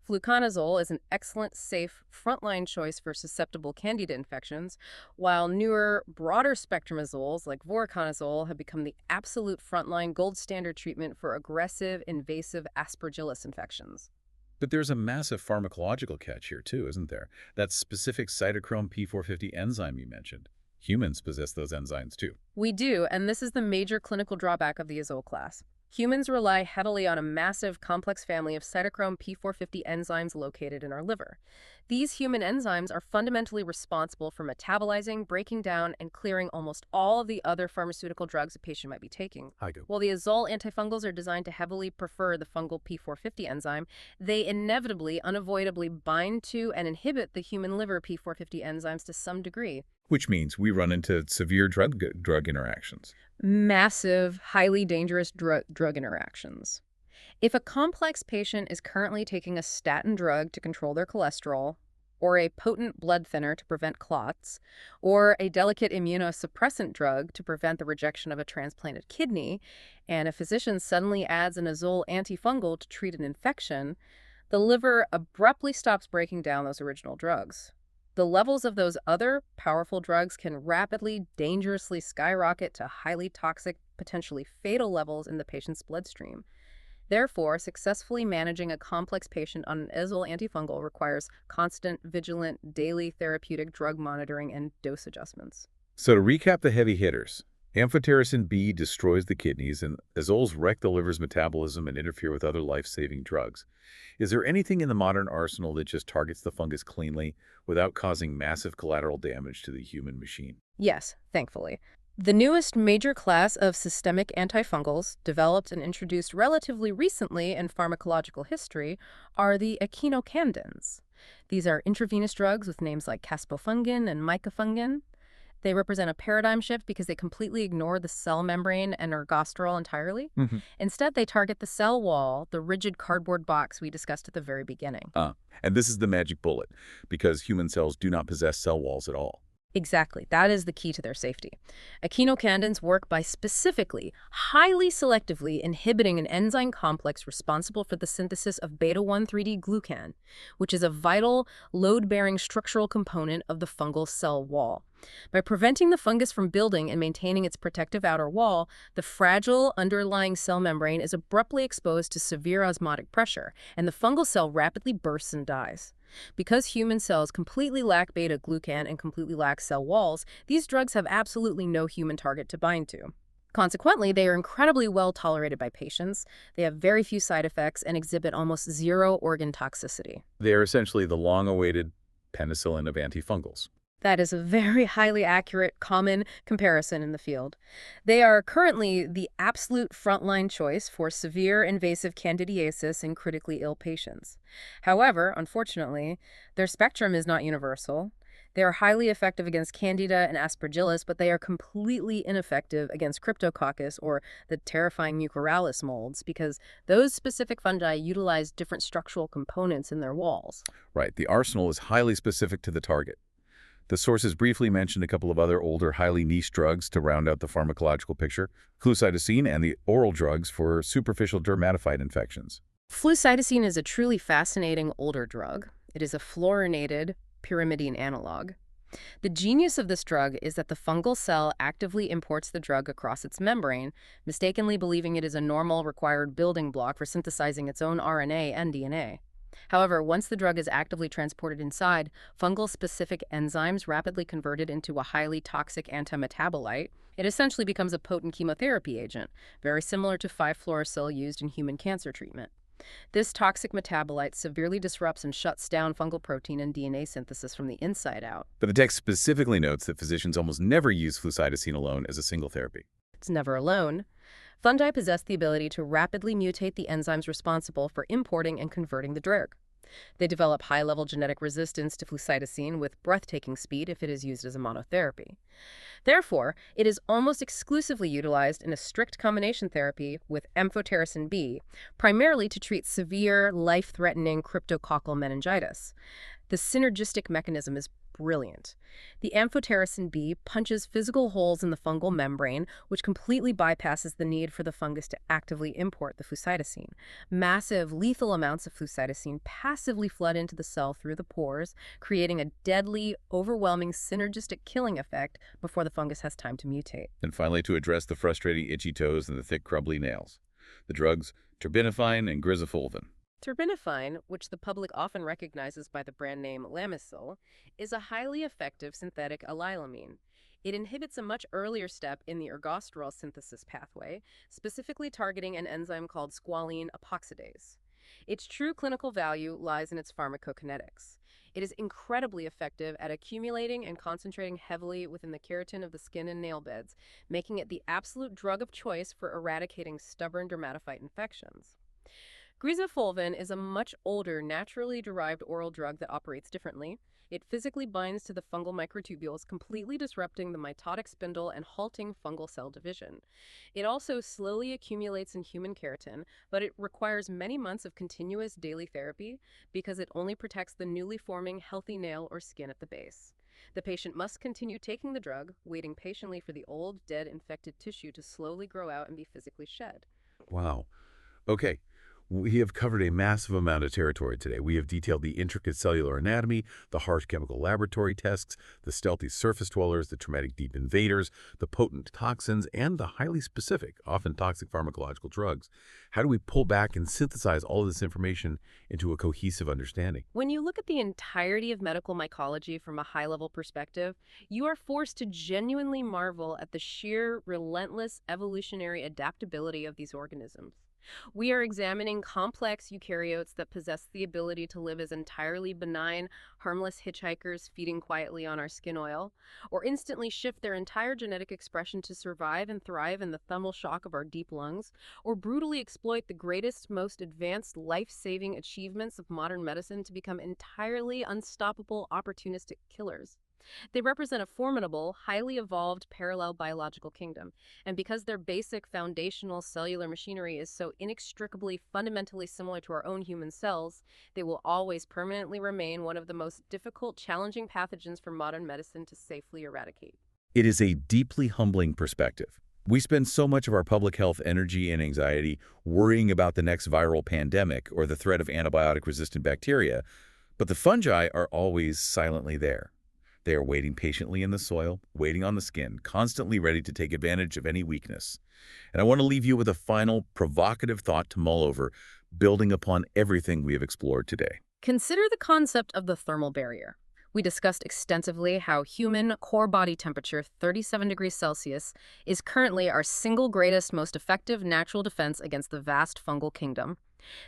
Fluconazole is an excellent, safe, frontline choice for susceptible candida infections, while newer, broader spectrum azoles like voriconazole have become the absolute frontline gold standard treatment for aggressive, invasive Aspergillus infections. But there's a massive pharmacological catch here too, isn't there? That specific cytochrome P450 enzyme you mentioned. Humans possess those enzymes too. We do, and this is the major clinical drawback of the azole class. Humans rely heavily on a massive, complex family of cytochrome P450 enzymes located in our liver. These human enzymes are fundamentally responsible for metabolizing, breaking down, and clearing almost all of the other pharmaceutical drugs a patient might be taking. While the azole antifungals are designed to heavily prefer the fungal P450 enzyme, they inevitably, unavoidably bind to and inhibit the human liver P450 enzymes to some degree. Which means we run into severe drug interactions. Massive, highly dangerous drug interactions. If a complex patient is currently taking a statin drug to control their cholesterol, or a potent blood thinner to prevent clots, or a delicate immunosuppressant drug to prevent the rejection of a transplanted kidney, and a physician suddenly adds an azole antifungal to treat an infection, the liver abruptly stops breaking down those original drugs. The levels of those other powerful drugs can rapidly, dangerously skyrocket to highly toxic, potentially fatal levels in the patient's bloodstream. Therefore, successfully managing a complex patient on an azole antifungal requires constant, vigilant, daily therapeutic drug monitoring and dose adjustments. So to recap the heavy hitters, amphotericin B destroys the kidneys and azoles wreck the liver's metabolism and interfere with other life-saving drugs. Is there anything in the modern arsenal that just targets the fungus cleanly without causing massive collateral damage to the human machine? Yes, thankfully. The newest major class of systemic antifungals, developed and introduced relatively recently in pharmacological history, are the echinocandins. These are intravenous drugs with names like caspofungin and micafungin. They represent a paradigm shift because they completely ignore the cell membrane and ergosterol entirely. Instead, they target the cell wall, the rigid cardboard box we discussed at the very beginning. And this is the magic bullet, because human cells do not possess cell walls at all. Exactly. That is the key to their safety. Echinocandins work by specifically, highly selectively inhibiting an enzyme complex responsible for the synthesis of beta-1,3-D glucan, which is a vital, load-bearing structural component of the fungal cell wall. By preventing the fungus from building and maintaining its protective outer wall, the fragile underlying cell membrane is abruptly exposed to severe osmotic pressure, and the fungal cell rapidly bursts and dies. Because human cells completely lack beta-glucan and completely lack cell walls, these drugs have absolutely no human target to bind to. Consequently, they are incredibly well tolerated by patients, they have very few side effects, and exhibit almost zero organ toxicity. They are essentially the long-awaited penicillin of antifungals. That is a very highly accurate, common comparison in the field. They are currently the absolute frontline choice for severe invasive candidiasis in critically ill patients. However, unfortunately, their spectrum is not universal. They are highly effective against Candida and Aspergillus, but they are completely ineffective against Cryptococcus or the terrifying Mucorales molds because those specific fungi utilize different structural components in their walls. Right, the arsenal is highly specific to the target. The sources briefly mentioned a couple of other older, highly niche drugs to round out the pharmacological picture, flucytosine and the oral drugs for superficial dermatophyte infections. Flucytosine is a truly fascinating older drug. It is a fluorinated pyrimidine analog. The genius of this drug is that the fungal cell actively imports the drug across its membrane, mistakenly believing it is a normal required building block for synthesizing its own RNA and DNA. However, once the drug is actively transported inside, fungal-specific enzymes rapidly convert it into a highly toxic antimetabolite. It essentially becomes a potent chemotherapy agent, very similar to 5-fluorouracil used in human cancer treatment. This toxic metabolite severely disrupts and shuts down fungal protein and DNA synthesis from the inside out. But the text specifically notes that physicians almost never use flucytosine alone as a single therapy. It's never alone. Fungi possess the ability to rapidly mutate the enzymes responsible for importing and converting the drug. They develop high-level genetic resistance to flucytosine with breathtaking speed if it is used as a monotherapy. Therefore, it is almost exclusively utilized in a strict combination therapy with amphotericin B, primarily to treat severe, life-threatening cryptococcal meningitis. The synergistic mechanism is brilliant. The amphotericin B punches physical holes in the fungal membrane, which completely bypasses the need for the fungus to actively import the flucytosine. Massive, lethal amounts of flucytosine passively flood into the cell through the pores, creating a deadly, overwhelming synergistic killing effect before the fungus has time to mutate. And finally, to address the frustrating itchy toes and the thick, crumbly nails, the drugs terbinafine and grisefolvin. Terbinafine, which the public often recognizes by the brand name Lamisil, is a highly effective synthetic allylamine. It inhibits a much earlier step in the ergosterol synthesis pathway, specifically targeting an enzyme called squalene epoxidase. Its true clinical value lies in its pharmacokinetics. It is incredibly effective at accumulating and concentrating heavily within the keratin of the skin and nail beds, making it the absolute drug of choice for eradicating stubborn dermatophyte infections. Grisefolvin is a much older, naturally derived oral drug that operates differently. It physically binds to the fungal microtubules, completely disrupting the mitotic spindle and halting fungal cell division. It also slowly accumulates in human keratin, but it requires many months of continuous daily therapy because it only protects the newly forming healthy nail or skin at the base. The patient must continue taking the drug, waiting patiently for the old, dead, infected tissue to slowly grow out and be physically shed. Wow. Okay. We have covered a massive amount of territory today. We have detailed the intricate cellular anatomy, the harsh chemical laboratory tests, the stealthy surface dwellers, the traumatic deep invaders, the potent toxins, and the highly specific, often toxic pharmacological drugs. How do we pull back and synthesize all of this information into a cohesive understanding? When you look at the entirety of medical mycology from a high-level perspective, you are forced to genuinely marvel at the sheer, relentless evolutionary adaptability of these organisms. We are examining complex eukaryotes that possess the ability to live as entirely benign, harmless hitchhikers feeding quietly on our skin oil, or instantly shift their entire genetic expression to survive and thrive in the thermal shock of our deep lungs, or brutally exploit the greatest, most advanced, life-saving achievements of modern medicine to become entirely unstoppable, opportunistic killers. They represent a formidable, highly evolved parallel biological kingdom, and because their basic foundational cellular machinery is so inextricably fundamentally similar to our own human cells, they will always permanently remain one of the most difficult, challenging pathogens for modern medicine to safely eradicate. It is a deeply humbling perspective. We spend so much of our public health energy and anxiety worrying about the next viral pandemic or the threat of antibiotic-resistant bacteria, but the fungi are always silently there. They are waiting patiently in the soil, waiting on the skin, constantly ready to take advantage of any weakness. And I want to leave you with a final provocative thought to mull over, building upon everything we have explored today. Consider the concept of the thermal barrier. We discussed extensively how human core body temperature, 37 degrees Celsius, is currently our single greatest, most effective natural defense against the vast fungal kingdom.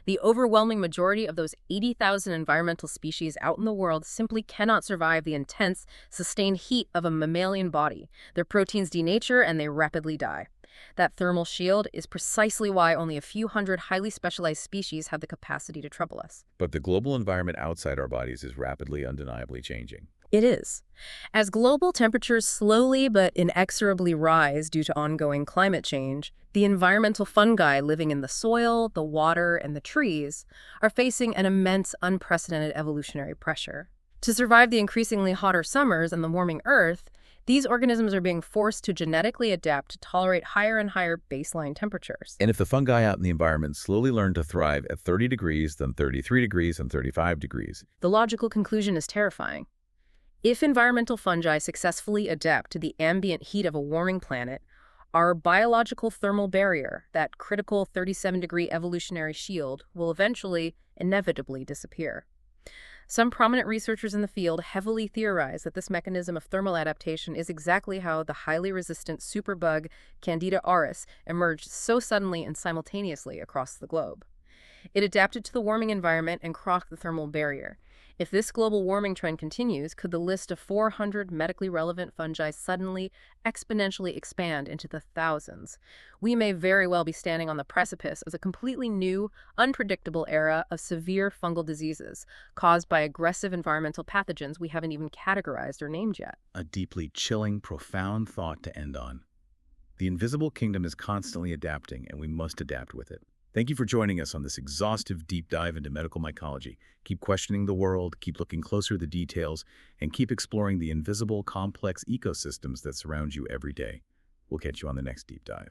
The overwhelming majority of those 80,000 environmental species out in the world simply cannot survive the intense, sustained heat of a mammalian body. Their proteins denature and they rapidly die. That thermal shield is precisely why only a few hundred highly specialized species have the capacity to trouble us. But the global environment outside our bodies is rapidly, undeniably changing. It is. As global temperatures slowly but inexorably rise due to ongoing climate change, the environmental fungi living in the soil, the water, and the trees are facing an immense, unprecedented evolutionary pressure. To survive the increasingly hotter summers and the warming Earth, these organisms are being forced to genetically adapt to tolerate higher and higher baseline temperatures. And if the fungi out in the environment slowly learn to thrive at 30 degrees, then 33 degrees, and 35 degrees, the logical conclusion is terrifying. If environmental fungi successfully adapt to the ambient heat of a warming planet, our biological thermal barrier, that critical 37-degree evolutionary shield, will eventually, inevitably disappear. Some prominent researchers in the field heavily theorize that this mechanism of thermal adaptation is exactly how the highly resistant superbug Candida auris emerged so suddenly and simultaneously across the globe. It adapted to the warming environment and crossed the thermal barrier. If this global warming trend continues, could the list of 400 medically relevant fungi suddenly exponentially expand into the thousands? We may very well be standing on the precipice of a completely new, unpredictable era of severe fungal diseases caused by aggressive environmental pathogens we haven't even categorized or named yet. a deeply chilling, profound thought to end on. The invisible kingdom is constantly adapting, and we must adapt with it. Thank you for joining us on this exhaustive deep dive into medical mycology. Keep questioning the world, keep looking closer at the details, and keep exploring the invisible, complex ecosystems that surround you every day. We'll catch you on the next deep dive.